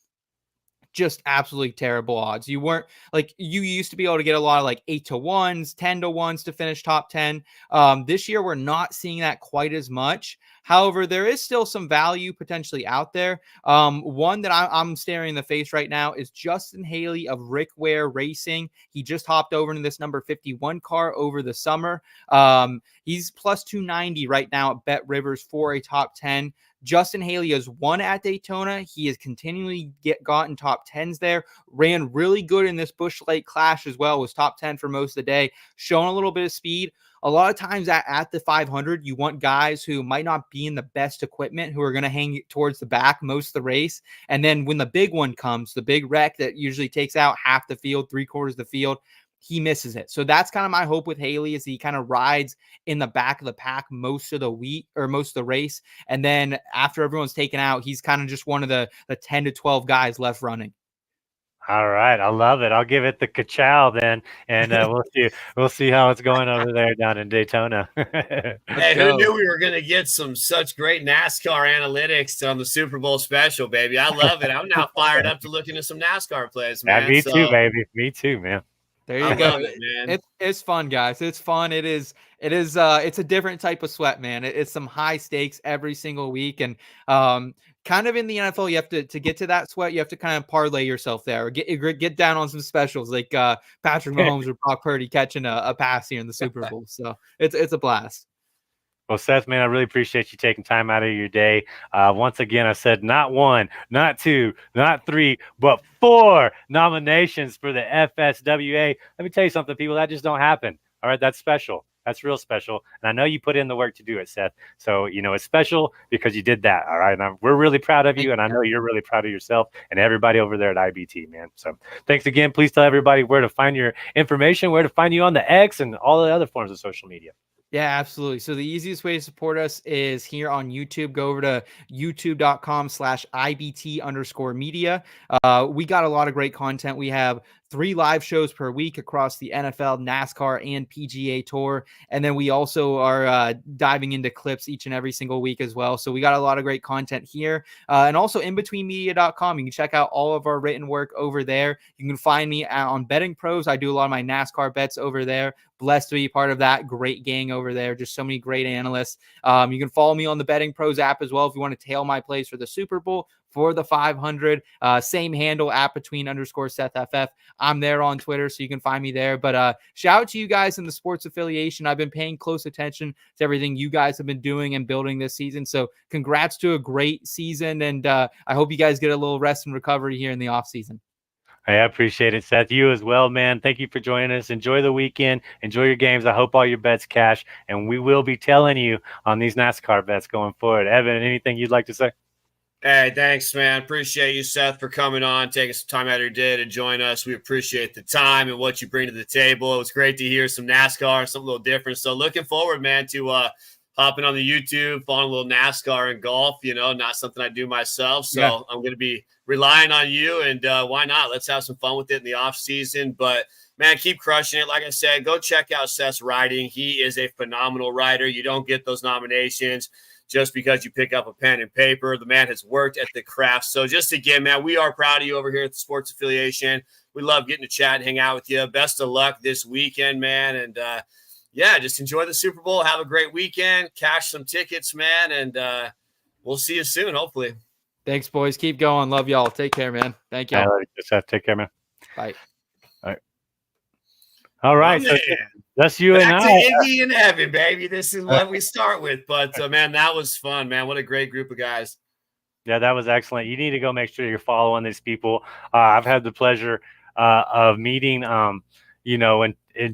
Just absolutely terrible odds. You weren't like you used to be able to get a lot of like 8-1s, 10-1s to finish top 10. This year, we're not seeing that quite as much. However, there is still some value potentially out there. One that I'm staring in the face right now is Justin Haley of Rick Ware Racing. He just hopped over into this number 51 car over the summer. He's plus 290 right now at Bet Rivers for a top 10. Justin Haley has won at Daytona. He has continually gotten top 10s there. Ran really good in this Busch Light Clash as well. Was top 10 for most of the day. Shown a little bit of speed. A lot of times at the 500, you want guys who might not be in the best equipment, who are going to hang towards the back most of the race. And then when the big one comes, the big wreck that usually takes out half the field, 3/4 of the field, he misses it. So that's kind of my hope with Haley, is he kind of rides in the back of the pack most of the week or most of the race. And then after everyone's taken out, he's kind of just one of the 10 to 12 guys left running. All right. I love it. I'll give it the ka-chow then. And we'll see how it's going over there down in Daytona. Hey, who knew we were going to get such great NASCAR analytics on the Super Bowl special, baby? I love it. I'm now fired up to look into some NASCAR plays, man. Yeah, me too, baby. Me too, man. There you go. Love it, man. It's fun, guys. It's fun. It's a different type of sweat, man. It's some high stakes every single week. And kind of in the NFL, you have to get to that sweat. You have to kind of parlay yourself there, or get down on some specials like Patrick Mahomes or Brock Purdy catching a pass here in the Super Bowl. So it's a blast. Well, Seth, man, I really appreciate you taking time out of your day. Once again, I said not one, not two, not three, but 4 nominations for the FSWA. Let me tell you something, people, that just don't happen. All right, that's special. That's real special. And I know you put in the work to do it, Seth. So, it's special because you did that. All right. And we're really proud of you. And I know you're really proud of yourself and everybody over there at IBT, man. So thanks again. Please tell everybody where to find your information, where to find you on the X and all the other forms of social media. Yeah, absolutely. So the easiest way to support us is here on YouTube. Go over to youtube.com/IBT_media. We got a lot of great content. We have 3 live shows per week across the NFL, NASCAR, and PGA Tour. And then we also are diving into clips each and every single week as well. So we got a lot of great content here. And also inbetweenmedia.com. You can check out all of our written work over there. You can find me on Betting Pros. I do a lot of my NASCAR bets over there. Blessed to be part of that great gang over there. Just so many great analysts. You can follow me on the Betting Pros app as well if you want to tail my plays for the Super Bowl, for the 500. Same handle, @between_SethFF. I'm there on Twitter, so you can find me there. But shout out to you guys in the sports affiliation. I've been paying close attention to everything you guys have been doing and building this season. So congrats to a great season. And I hope you guys get a little rest and recovery here in the off season. I appreciate it, Seth. You as well, man. Thank you for joining us. Enjoy the weekend. Enjoy your games. I hope all your bets cash. And we will be telling you on these NASCAR bets going forward. Evan, anything you'd like to say? Hey, thanks, man. Appreciate you, Seth, for coming on, taking some time out of your day to join us. We appreciate the time and what you bring to the table. It was great to hear some NASCAR, something a little different. So looking forward, man, to hopping on the YouTube, following a little NASCAR and golf, not something I do myself. So yeah. I'm going to be relying on you, and why not? Let's have some fun with it in the off season. But man, keep crushing it. Like I said, go check out Seth's writing. He is a phenomenal writer. You don't get those nominations just because you pick up a pen and paper. The man has worked at the craft. So just again, man, we are proud of you over here at the Sports Affiliation. We love getting to chat and hang out with you. Best of luck this weekend, man. And yeah, just enjoy the Super Bowl. Have a great weekend. Cash some tickets, man. And we'll see you soon, hopefully. Thanks, boys. Keep going. Love y'all. Take care, man. Thank you. I love you, Seth. Take care, man. Bye. All right. So that's you Back and I. to Iggy and Evan, baby. This is what we start with. But, man, that was fun, man. What a great group of guys. Yeah, that was excellent. You need to go make sure you're following these people. I've had the pleasure of meeting, and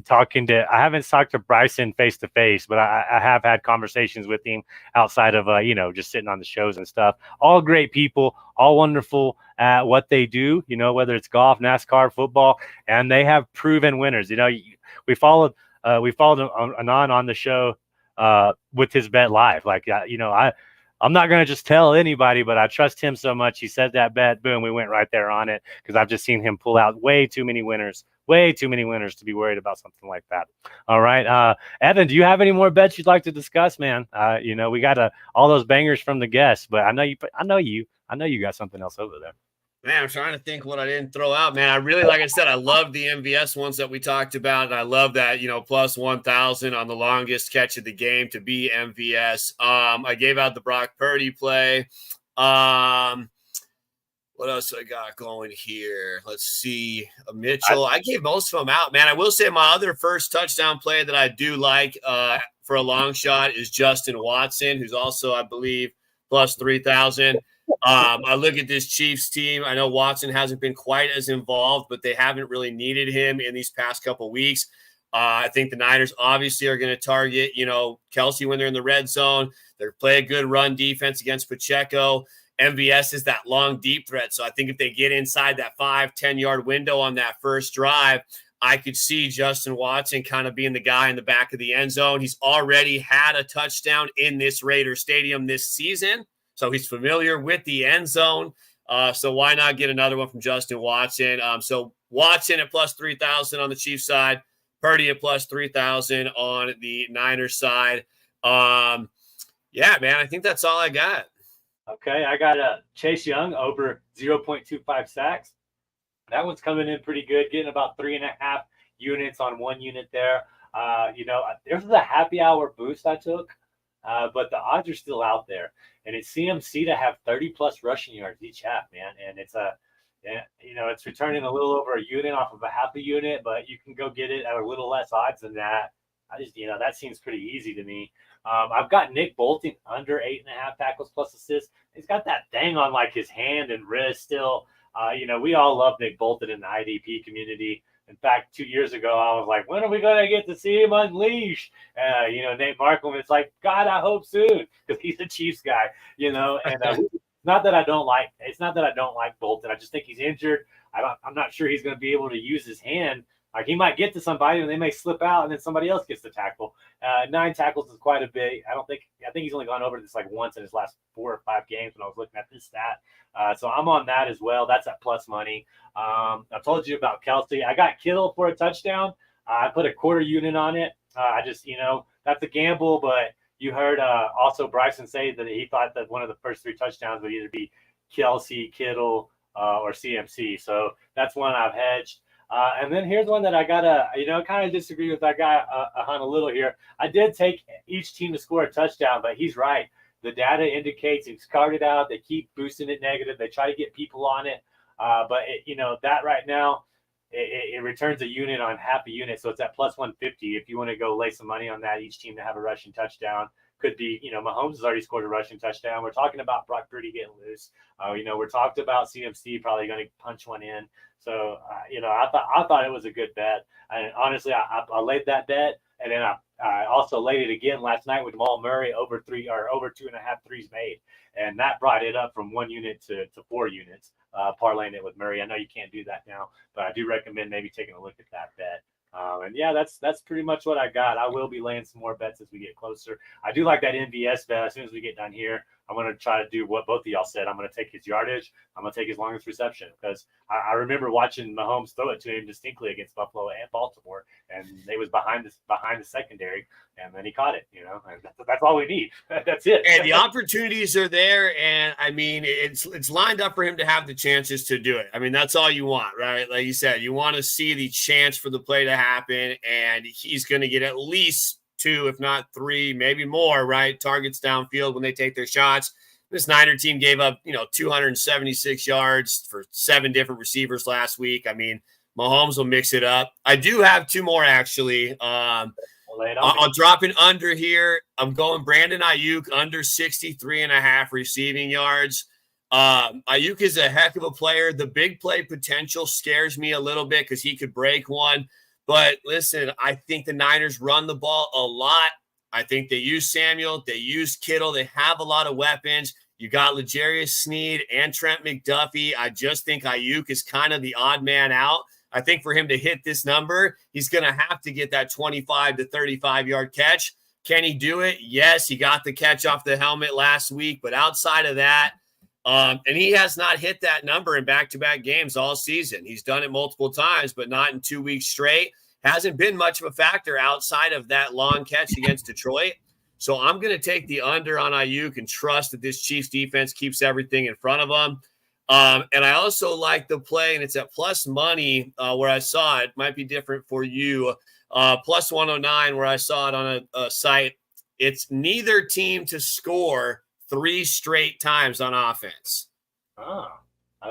talking to – I haven't talked to Bryson face-to-face, but I have had conversations with him outside of, just sitting on the shows and stuff. All great people, all wonderful at what they do, whether it's golf, NASCAR, football, and they have proven winners. We followed Anon on the show with his bet live. Like, I'm not going to just tell anybody, but I trust him so much. He said that bet, boom, we went right there on it because I've just seen him pull out way too many winners to be worried about something like that. All right. Evan, do you have any more bets you'd like to discuss, man? We got all those bangers from the guests, but I know you got something else over there. Man, I'm trying to think what I didn't throw out, man. I really, like I said, I love the MVS ones that we talked about. And I love that, plus 1,000 on the longest catch of the game to be MVS. I gave out the Brock Purdy play. What else I got going here? Let's see. Mitchell. I gave most of them out, man. I will say my other first touchdown play that I do like for a long shot is Justin Watson, who's also, I believe, plus 3,000. I look at this Chiefs team. I know Watson hasn't been quite as involved, but they haven't really needed him in these past couple weeks. I think the Niners obviously are going to target, Kelsey when they're in the red zone. They play a good run defense against Pacheco. MVS is that long, deep threat. So I think if they get inside that 5-10 yard window on that first drive, I could see Justin Watson kind of being the guy in the back of the end zone. He's already had a touchdown in this Raider Stadium this season, so he's familiar with the end zone. So why not get another one from Justin Watson? So Watson at plus 3,000 on the Chiefs side, Purdy at plus 3,000 on the Niners side. Yeah, man, I think that's all I got. Okay, I got Chase Young over 0.25 sacks. That one's coming in pretty good, getting about 3.5 units on 1 unit there. There's a happy hour boost I took, but the odds are still out there. And it's CMC to have 30-plus rushing yards each half, man. And it's returning a little over a unit off of a half a unit, but you can go get it at a little less odds than that. That seems pretty easy to me. I've got Nick Bolton under 8.5 tackles plus assists. He's got that thing on like his hand and wrist still. We all love Nick Bolton in the IDP community. In fact, 2 years ago, I was like, when are we going to get to see him unleash? Nate Markham, it's like, God, I hope soon, because he's a Chiefs guy, and not that I don't like Bolton. I just think he's injured. I'm not sure he's going to be able to use his hand. Like, he might get to somebody and they may slip out and then somebody else gets the tackle. 9 tackles is quite a bit. I think he's only gone over this like once in his last 4 or 5 games when I was looking at this stat. So I'm on that as well. That's at plus money. I told you about Kelsey. I got Kittle for a touchdown. I put a quarter unit on it. That's a gamble, but you heard also Bryson say that he thought that one of the first 3 touchdowns would either be Kelsey, Kittle, or CMC. So that's one I've hedged. And then here's one that I gotta, kind of disagree with that guy Hunt a little here. I did take each team to score a touchdown, but he's right. The data indicates it's carded out. They keep boosting it negative. They try to get people on it, but that right now it returns a unit on half a unit, so it's at plus 150. If you want to go lay some money on that, each team to have a rushing touchdown. Could be, Mahomes has already scored a rushing touchdown. We're talking about Brock Purdy getting loose. We're talked about CMC probably going to punch one in. So, I thought it was a good bet. And honestly, I laid that bet, and then I also laid it again last night with Jamal Murray over 2.5 threes made, and that brought it up from 1 unit to 4 units. Parlaying it with Murray. I know you can't do that now, but I do recommend maybe taking a look at that bet. That's pretty much what I got. I will be laying some more bets as we get closer. I do like that MVS bet. As soon as we get done here, I'm going to try to do what both of y'all said. I'm going to take his yardage. I'm going to take his longest reception, because I remember watching Mahomes throw it to him distinctly against Buffalo and Baltimore, and they was behind the secondary, and then he caught it. And that's all we need. That's it. And the opportunities are there, and I mean, it's lined up for him to have the chances to do it. I mean, that's all you want, right? Like you said, you want to see the chance for the play to happen, and he's going to get at least 2, if not 3, maybe more, right? Targets downfield when they take their shots. This Niner team gave up, 276 yards for 7 different receivers last week. I mean, Mahomes will mix it up. I do have 2 more, actually. I'm dropping under here. I'm going Brandon Ayuk under 63.5 receiving yards. Ayuk is a heck of a player. The big play potential scares me a little bit because he could break one. But listen, I think the Niners run the ball a lot. I think they use Samuel. They use Kittle. They have a lot of weapons. You got L'Jarius Sneed and Trent McDuffie. I just think Ayuk is kind of the odd man out. I think for him to hit this number, he's going to have to get that 25 to 35-yard catch. Can he do it? Yes, he got the catch off the helmet last week. But outside of that, and he has not hit that number in back-to-back games all season. He's done it multiple times, but not in 2 weeks straight. Hasn't been much of a factor outside of that long catch against Detroit. So I'm going to take the under on Ayuk and trust that this Chiefs defense keeps everything in front of them. And I also like the play, and it's at plus money where I saw it. Might be different for you. Plus 109 where I saw it on a site. It's neither team to score 3 straight times on offense.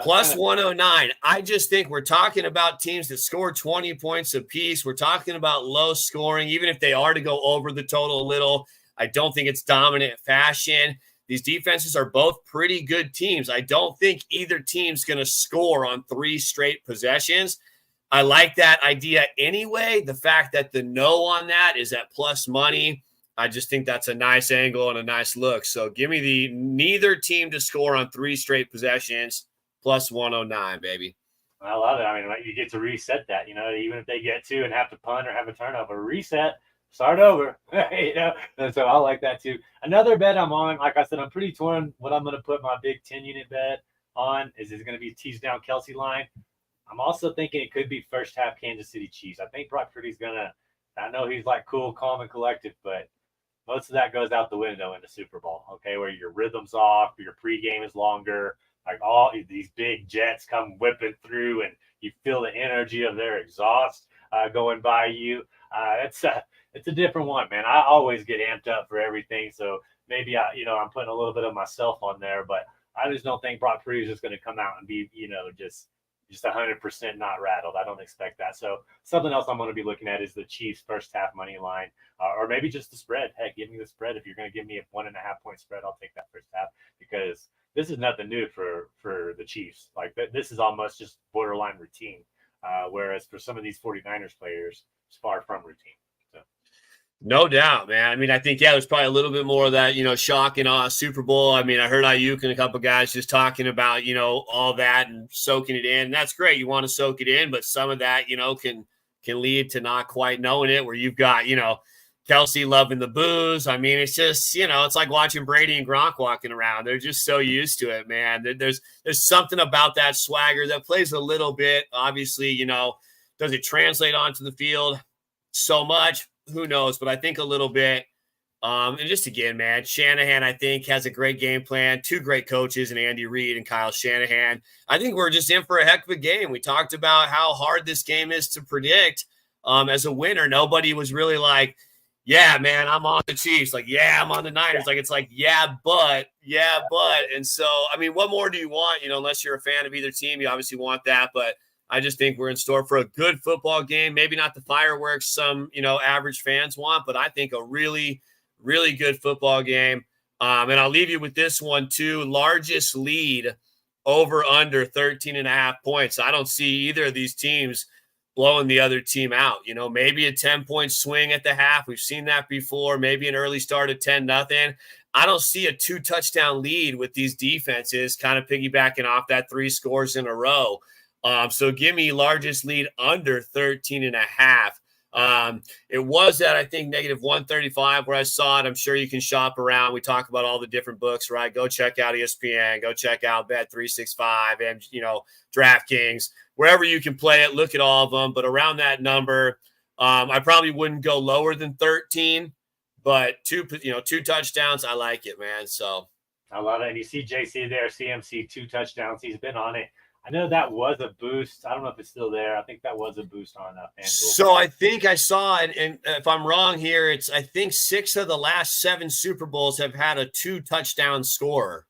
Plus 109. I just think we're talking about teams that score 20 points apiece. We're talking about low scoring, even if they are to go over the total a little. I don't think it's dominant fashion. These defenses are both pretty good teams. I don't think either team's going to score on 3 straight possessions. I like that idea anyway. The fact that the no on that is at plus money, I just think that's a nice angle and a nice look. So give me the neither team to score on 3 straight possessions, plus 109, baby. I love it. I mean, you get to reset that, even if they get 2 and have to punt or have a turnover, reset, start over, And so I like that too. Another bet I'm on, like I said, I'm pretty torn what I'm going to put my big 10-unit bet on. Is it going to be teased down Kelsey line? I'm also thinking it could be first half Kansas City Chiefs. I think Brock Purdy's going to, I know he's like cool, calm, and collected, but most of that goes out the window in the Super Bowl, okay, where your rhythm's off, your pregame is longer, like all these big jets come whipping through and you feel the energy of their exhaust going by you. It's a different one, man. I always get amped up for everything, so maybe I'm putting a little bit of myself on there, but I just don't think Brock Purdy is just going to come out and be, just just 100% not rattled. I don't expect that. So something else I'm going to be looking at is the Chiefs first half money line, or maybe just the spread. Heck, give me the spread. If you're going to give me a 1.5 point spread, I'll take that first half, because this is nothing new for the Chiefs. Like this is almost just borderline routine. Whereas for some of these 49ers players, it's far from routine. So. No doubt, man. I mean, I think, there's probably a little bit more of that, shock and awe Super Bowl. I mean, I heard Ayuk and a couple guys just talking about, all that and soaking it in. And that's great. You want to soak it in, but some of that, can lead to not quite knowing it, where you've got, Kelsey loving the booze. I mean, it's just, it's like watching Brady and Gronk walking around. They're just so used to it, man. There's something about that swagger that plays a little bit. Obviously, does it translate onto the field so much? Who knows? But I think a little bit. And just again, man, Shanahan, I think, has a great game plan. Two great coaches in Andy Reid and Kyle Shanahan. I think we're just in for a heck of a game. We talked about how hard this game is to predict. As a winner, nobody was really like, yeah, man, I'm on the Chiefs. Like, yeah, I'm on the Niners. Like, it's like, yeah, but. And so, I mean, what more do you want? Unless you're a fan of either team, you obviously want that. But I just think we're in store for a good football game. Maybe not the fireworks some, average fans want, but I think a really, really good football game. And I'll leave you with this one too. Largest lead over under 13.5 points. I don't see either of these teams blowing the other team out. Maybe a 10-point swing at the half. We've seen that before. Maybe an early start at 10-0. I don't see a 2-touchdown lead with these defenses kind of piggybacking off that 3 scores in a row. So give me largest lead under 13.5. It was at, I think, -135 where I saw it. I'm sure you can shop around. We talk about all the different books, right? Go check out ESPN, go check out Bet365 and, DraftKings, wherever you can play it, look at all of them. But around that number, I probably wouldn't go lower than 13, but two touchdowns. I like it, man. So I love it. And you see JC there, CMC, 2 touchdowns. He's been on it. I know that was a boost. I don't know if it's still there. I think that was a boost on FanDuel. So I think I saw it, and if I'm wrong here, I think 6 of the last 7 Super Bowls have had a 2-touchdown score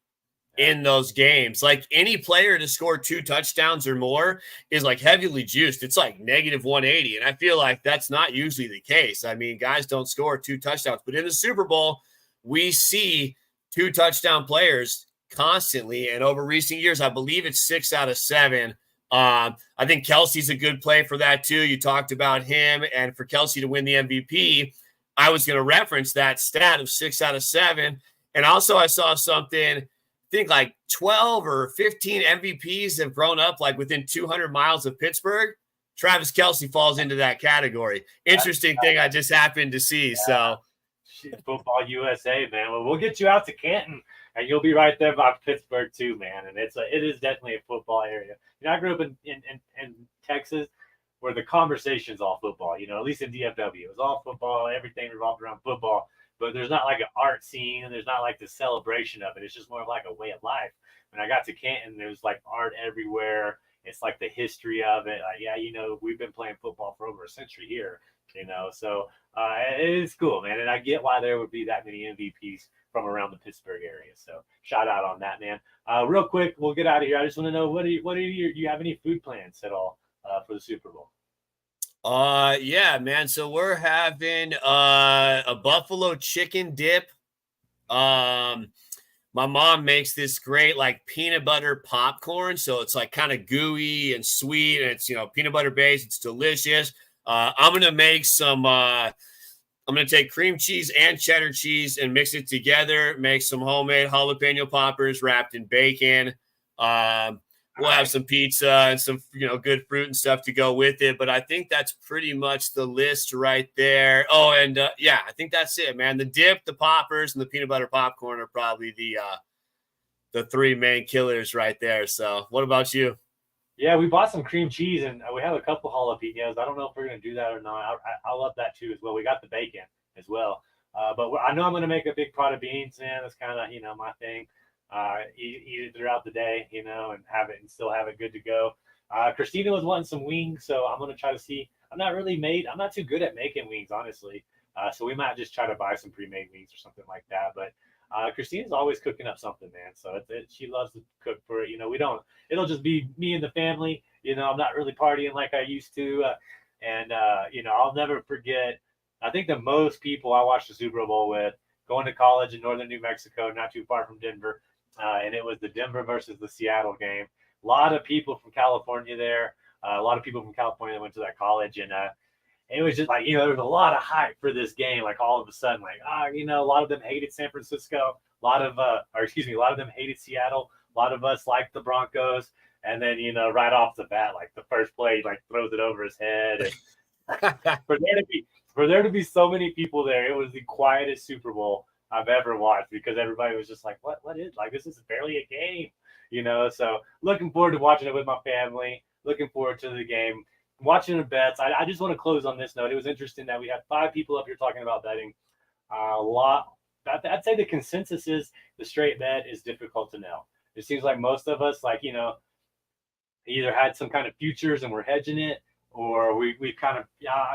in those games. Like, any player to score 2 touchdowns or more is like heavily juiced. It's like -180, and I feel like that's not usually the case. I mean, guys don't score 2 touchdowns, but in the Super Bowl, we see 2-touchdown players constantly, and over recent years, I believe it's 6 out of 7. I think Kelsey's a good play for that too. You talked about him, and for Kelsey to win the MVP, I was going to reference that stat of 6 out of 7. And also, I saw something, I think like 12 or 15 MVPs have grown up like within 200 miles of Pittsburgh. Travis Kelsey falls into that category. Interesting thing I just happened to see. Yeah. So, Football USA, man. Well, we'll get you out to Canton, and you'll be right there by Pittsburgh too, man. And it is definitely a football area. I grew up in Texas, where the conversation's all football. At least in DFW, it was all football. Everything revolved around football. But there's not like an art scene, and there's not like the celebration of it. It's just more of like a way of life. When I got to Canton, there's like art everywhere. It's like the history of it. Like, yeah, we've been playing football for over a century here. So it is cool, man. And I get why there would be that many MVPs from around the Pittsburgh area. So shout out on that, man. Real quick, we'll get out of here. I just want to know, do you have any food plans at all for the Super Bowl? Yeah, man. So we're having a buffalo chicken dip. My mom makes this great like peanut butter popcorn. So it's like kind of gooey and sweet, and it's peanut butter based. It's delicious. I'm gonna make some. I'm gonna take cream cheese and cheddar cheese and mix it together. Make some homemade jalapeno poppers wrapped in bacon. We'll have some pizza and some good fruit and stuff to go with it. But I think that's pretty much the list right there. Oh, and yeah, I think that's it, man. The dip, the poppers, and the peanut butter popcorn are probably the 3 main killers right there. So, what about you? Yeah, we bought some cream cheese, and we have a couple jalapenos. I don't know if we're going to do that or not. I love that too as well. We got the bacon as well. But I know I'm going to make a big pot of beans, man. That's kind of, my thing. Eat it throughout the day, and have it and still have it good to go. Christina was wanting some wings, so I'm going to try to see. I'm not too good at making wings, honestly. So we might just try to buy some pre-made wings or something like that. But Christina's always cooking up something, man. So she loves to cook for it. It'll just be me and the family. I'm not really partying like I used to. I'll never forget. I think the most people I watched the Super Bowl with, going to college in northern New Mexico, not too far from Denver, and it was the Denver versus the Seattle game. A lot of people from California there. A lot of people from California that went to that college, and it was just like, there was a lot of hype for this game. Like all of a sudden, like, a lot of them hated San Francisco. A lot of them hated Seattle. A lot of us liked the Broncos. And then, right off the bat, like the first play, like throws it over his head. And for there to be so many people there, it was the quietest Super Bowl I've ever watched, because everybody was just like, what is, like, this is barely a game, So looking forward to watching it with my family. Looking forward to the game. Watching the bets. I just want to close on this note. It was interesting that we had 5 people up here talking about betting. I'd say the consensus is the straight bet is difficult to know. It seems like most of us, like, either had some kind of futures and we're hedging it, or we kind of,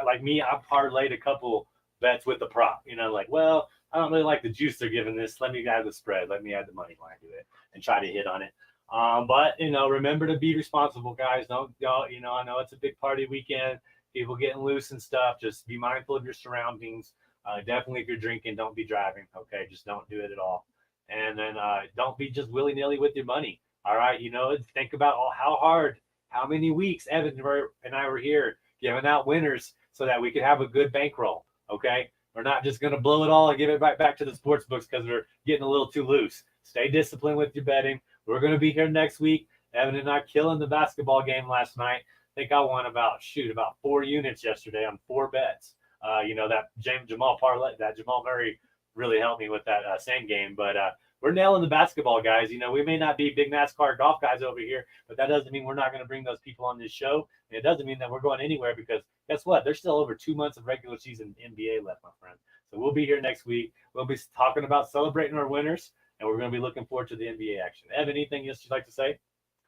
like me, I've parlayed a couple bets with the prop, like, well, I don't really like the juice they're giving this. Let me add the spread. Let me add the money line to it and try to hit on it. But remember to be responsible, guys. I know it's a big party weekend, people getting loose and stuff. Just be mindful of your surroundings. Definitely, if you're drinking, don't be driving. Okay, just don't do it at all. And then don't be just willy nilly with your money. All right, think about how many weeks Evan and I were here giving out winners so that we could have a good bankroll. Okay, we're not just going to blow it all and give it right back to the sports books because we're getting a little too loose. Stay disciplined with your betting. We're going to be here next week. Evan and I killing the basketball game last night. I think I won about 4 units yesterday on 4 bets. That Jamal Murray really helped me with that same game. But we're nailing the basketball, guys. We may not be big NASCAR golf guys over here, but that doesn't mean we're not going to bring those people on this show. And it doesn't mean that we're going anywhere, because guess what? There's still over 2 months of regular season NBA left, my friend. So we'll be here next week. We'll be talking about celebrating our winners, and we're going to be looking forward to the NBA action. Evan, anything else you'd like to say?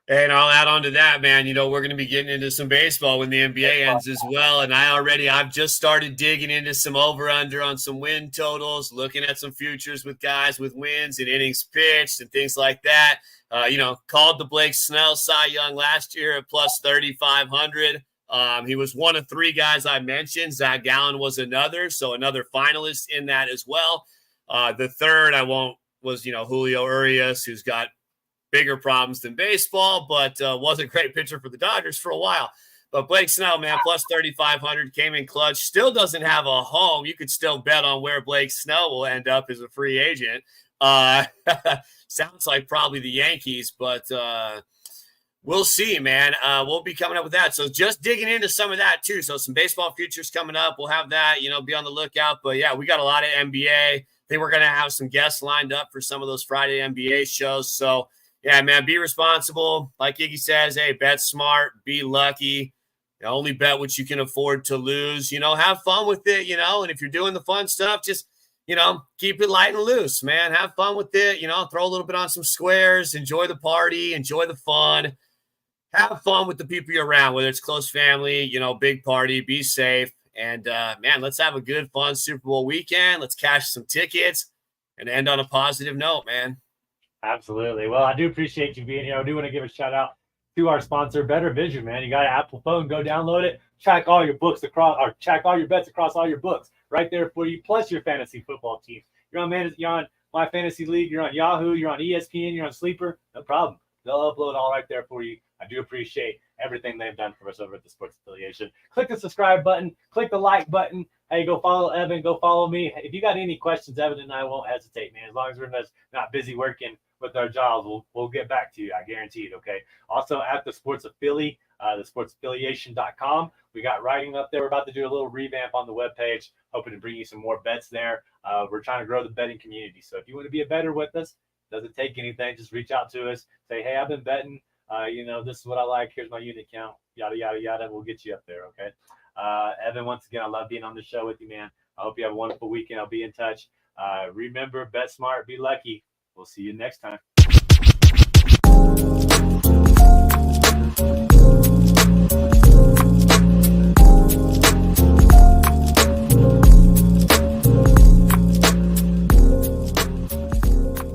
And I'll add on to that, man. We're going to be getting into some baseball when the NBA ends as well. And I've just started digging into some over-under on some win totals, looking at some futures with guys with wins and innings pitched and things like that. Called the Blake Snell Cy Young last year at plus 3,500. He was one of 3 guys I mentioned. Zach Gallen was another, so another finalist in that as well. The third was Julio Urias, who's got bigger problems than baseball, but was a great pitcher for the Dodgers for a while. But Blake Snell, man, plus 3,500, came in clutch. Still doesn't have a home. You could still bet on where Blake Snell will end up as a free agent. Sounds like probably the Yankees, but we'll see, man. We'll be coming up with that. So just digging into some of that too. So some baseball futures coming up. We'll have that, be on the lookout. But yeah, we got a lot of NBA. I think we're going to have some guests lined up for some of those Friday NBA shows. So yeah, man, be responsible. Like Iggy says, hey, bet smart, be lucky. Only bet what you can afford to lose. Have fun with it, and if you're doing the fun stuff, just, keep it light and loose, man. Have fun with it, throw a little bit on some squares, enjoy the party, enjoy the fun. Have fun with the people you're around, whether it's close family, big party, be safe. And, man, let's have a good, fun Super Bowl weekend. Let's cash some tickets and end on a positive note, man. Absolutely. Well, I do appreciate you being here. I do want to give a shout out to our sponsor, Better Vision, man. You got an Apple phone, go download it, track all your books track all your bets across all your books right there for you, plus your fantasy football teams. You're on My Fantasy League, you're on Yahoo, you're on ESPN, you're on Sleeper, no problem. They'll upload all right there for you. I do appreciate everything they've done for us over at the Sports Affiliation. Click the subscribe button, click the like button. Hey, go follow Evan, go follow me. If you got any questions, Evan and I won't hesitate, man. As long as we're not busy working with our jobs, we'll get back to you. I guarantee it, okay? Also, at the Sports Affiliate, thesportsaffiliation.com, we got writing up there. We're about to do a little revamp on the webpage, hoping to bring you some more bets there. We're trying to grow the betting community. So if you want to be a bettor with us, doesn't take anything. Just reach out to us. Say, hey, I've been betting. This is what I like. Here's my unit count. Yada, yada, yada. We'll get you up there, okay? Evan, once again, I love being on the show with you, man. I hope you have a wonderful weekend. I'll be in touch. Remember, bet smart, be lucky. We'll see you next time.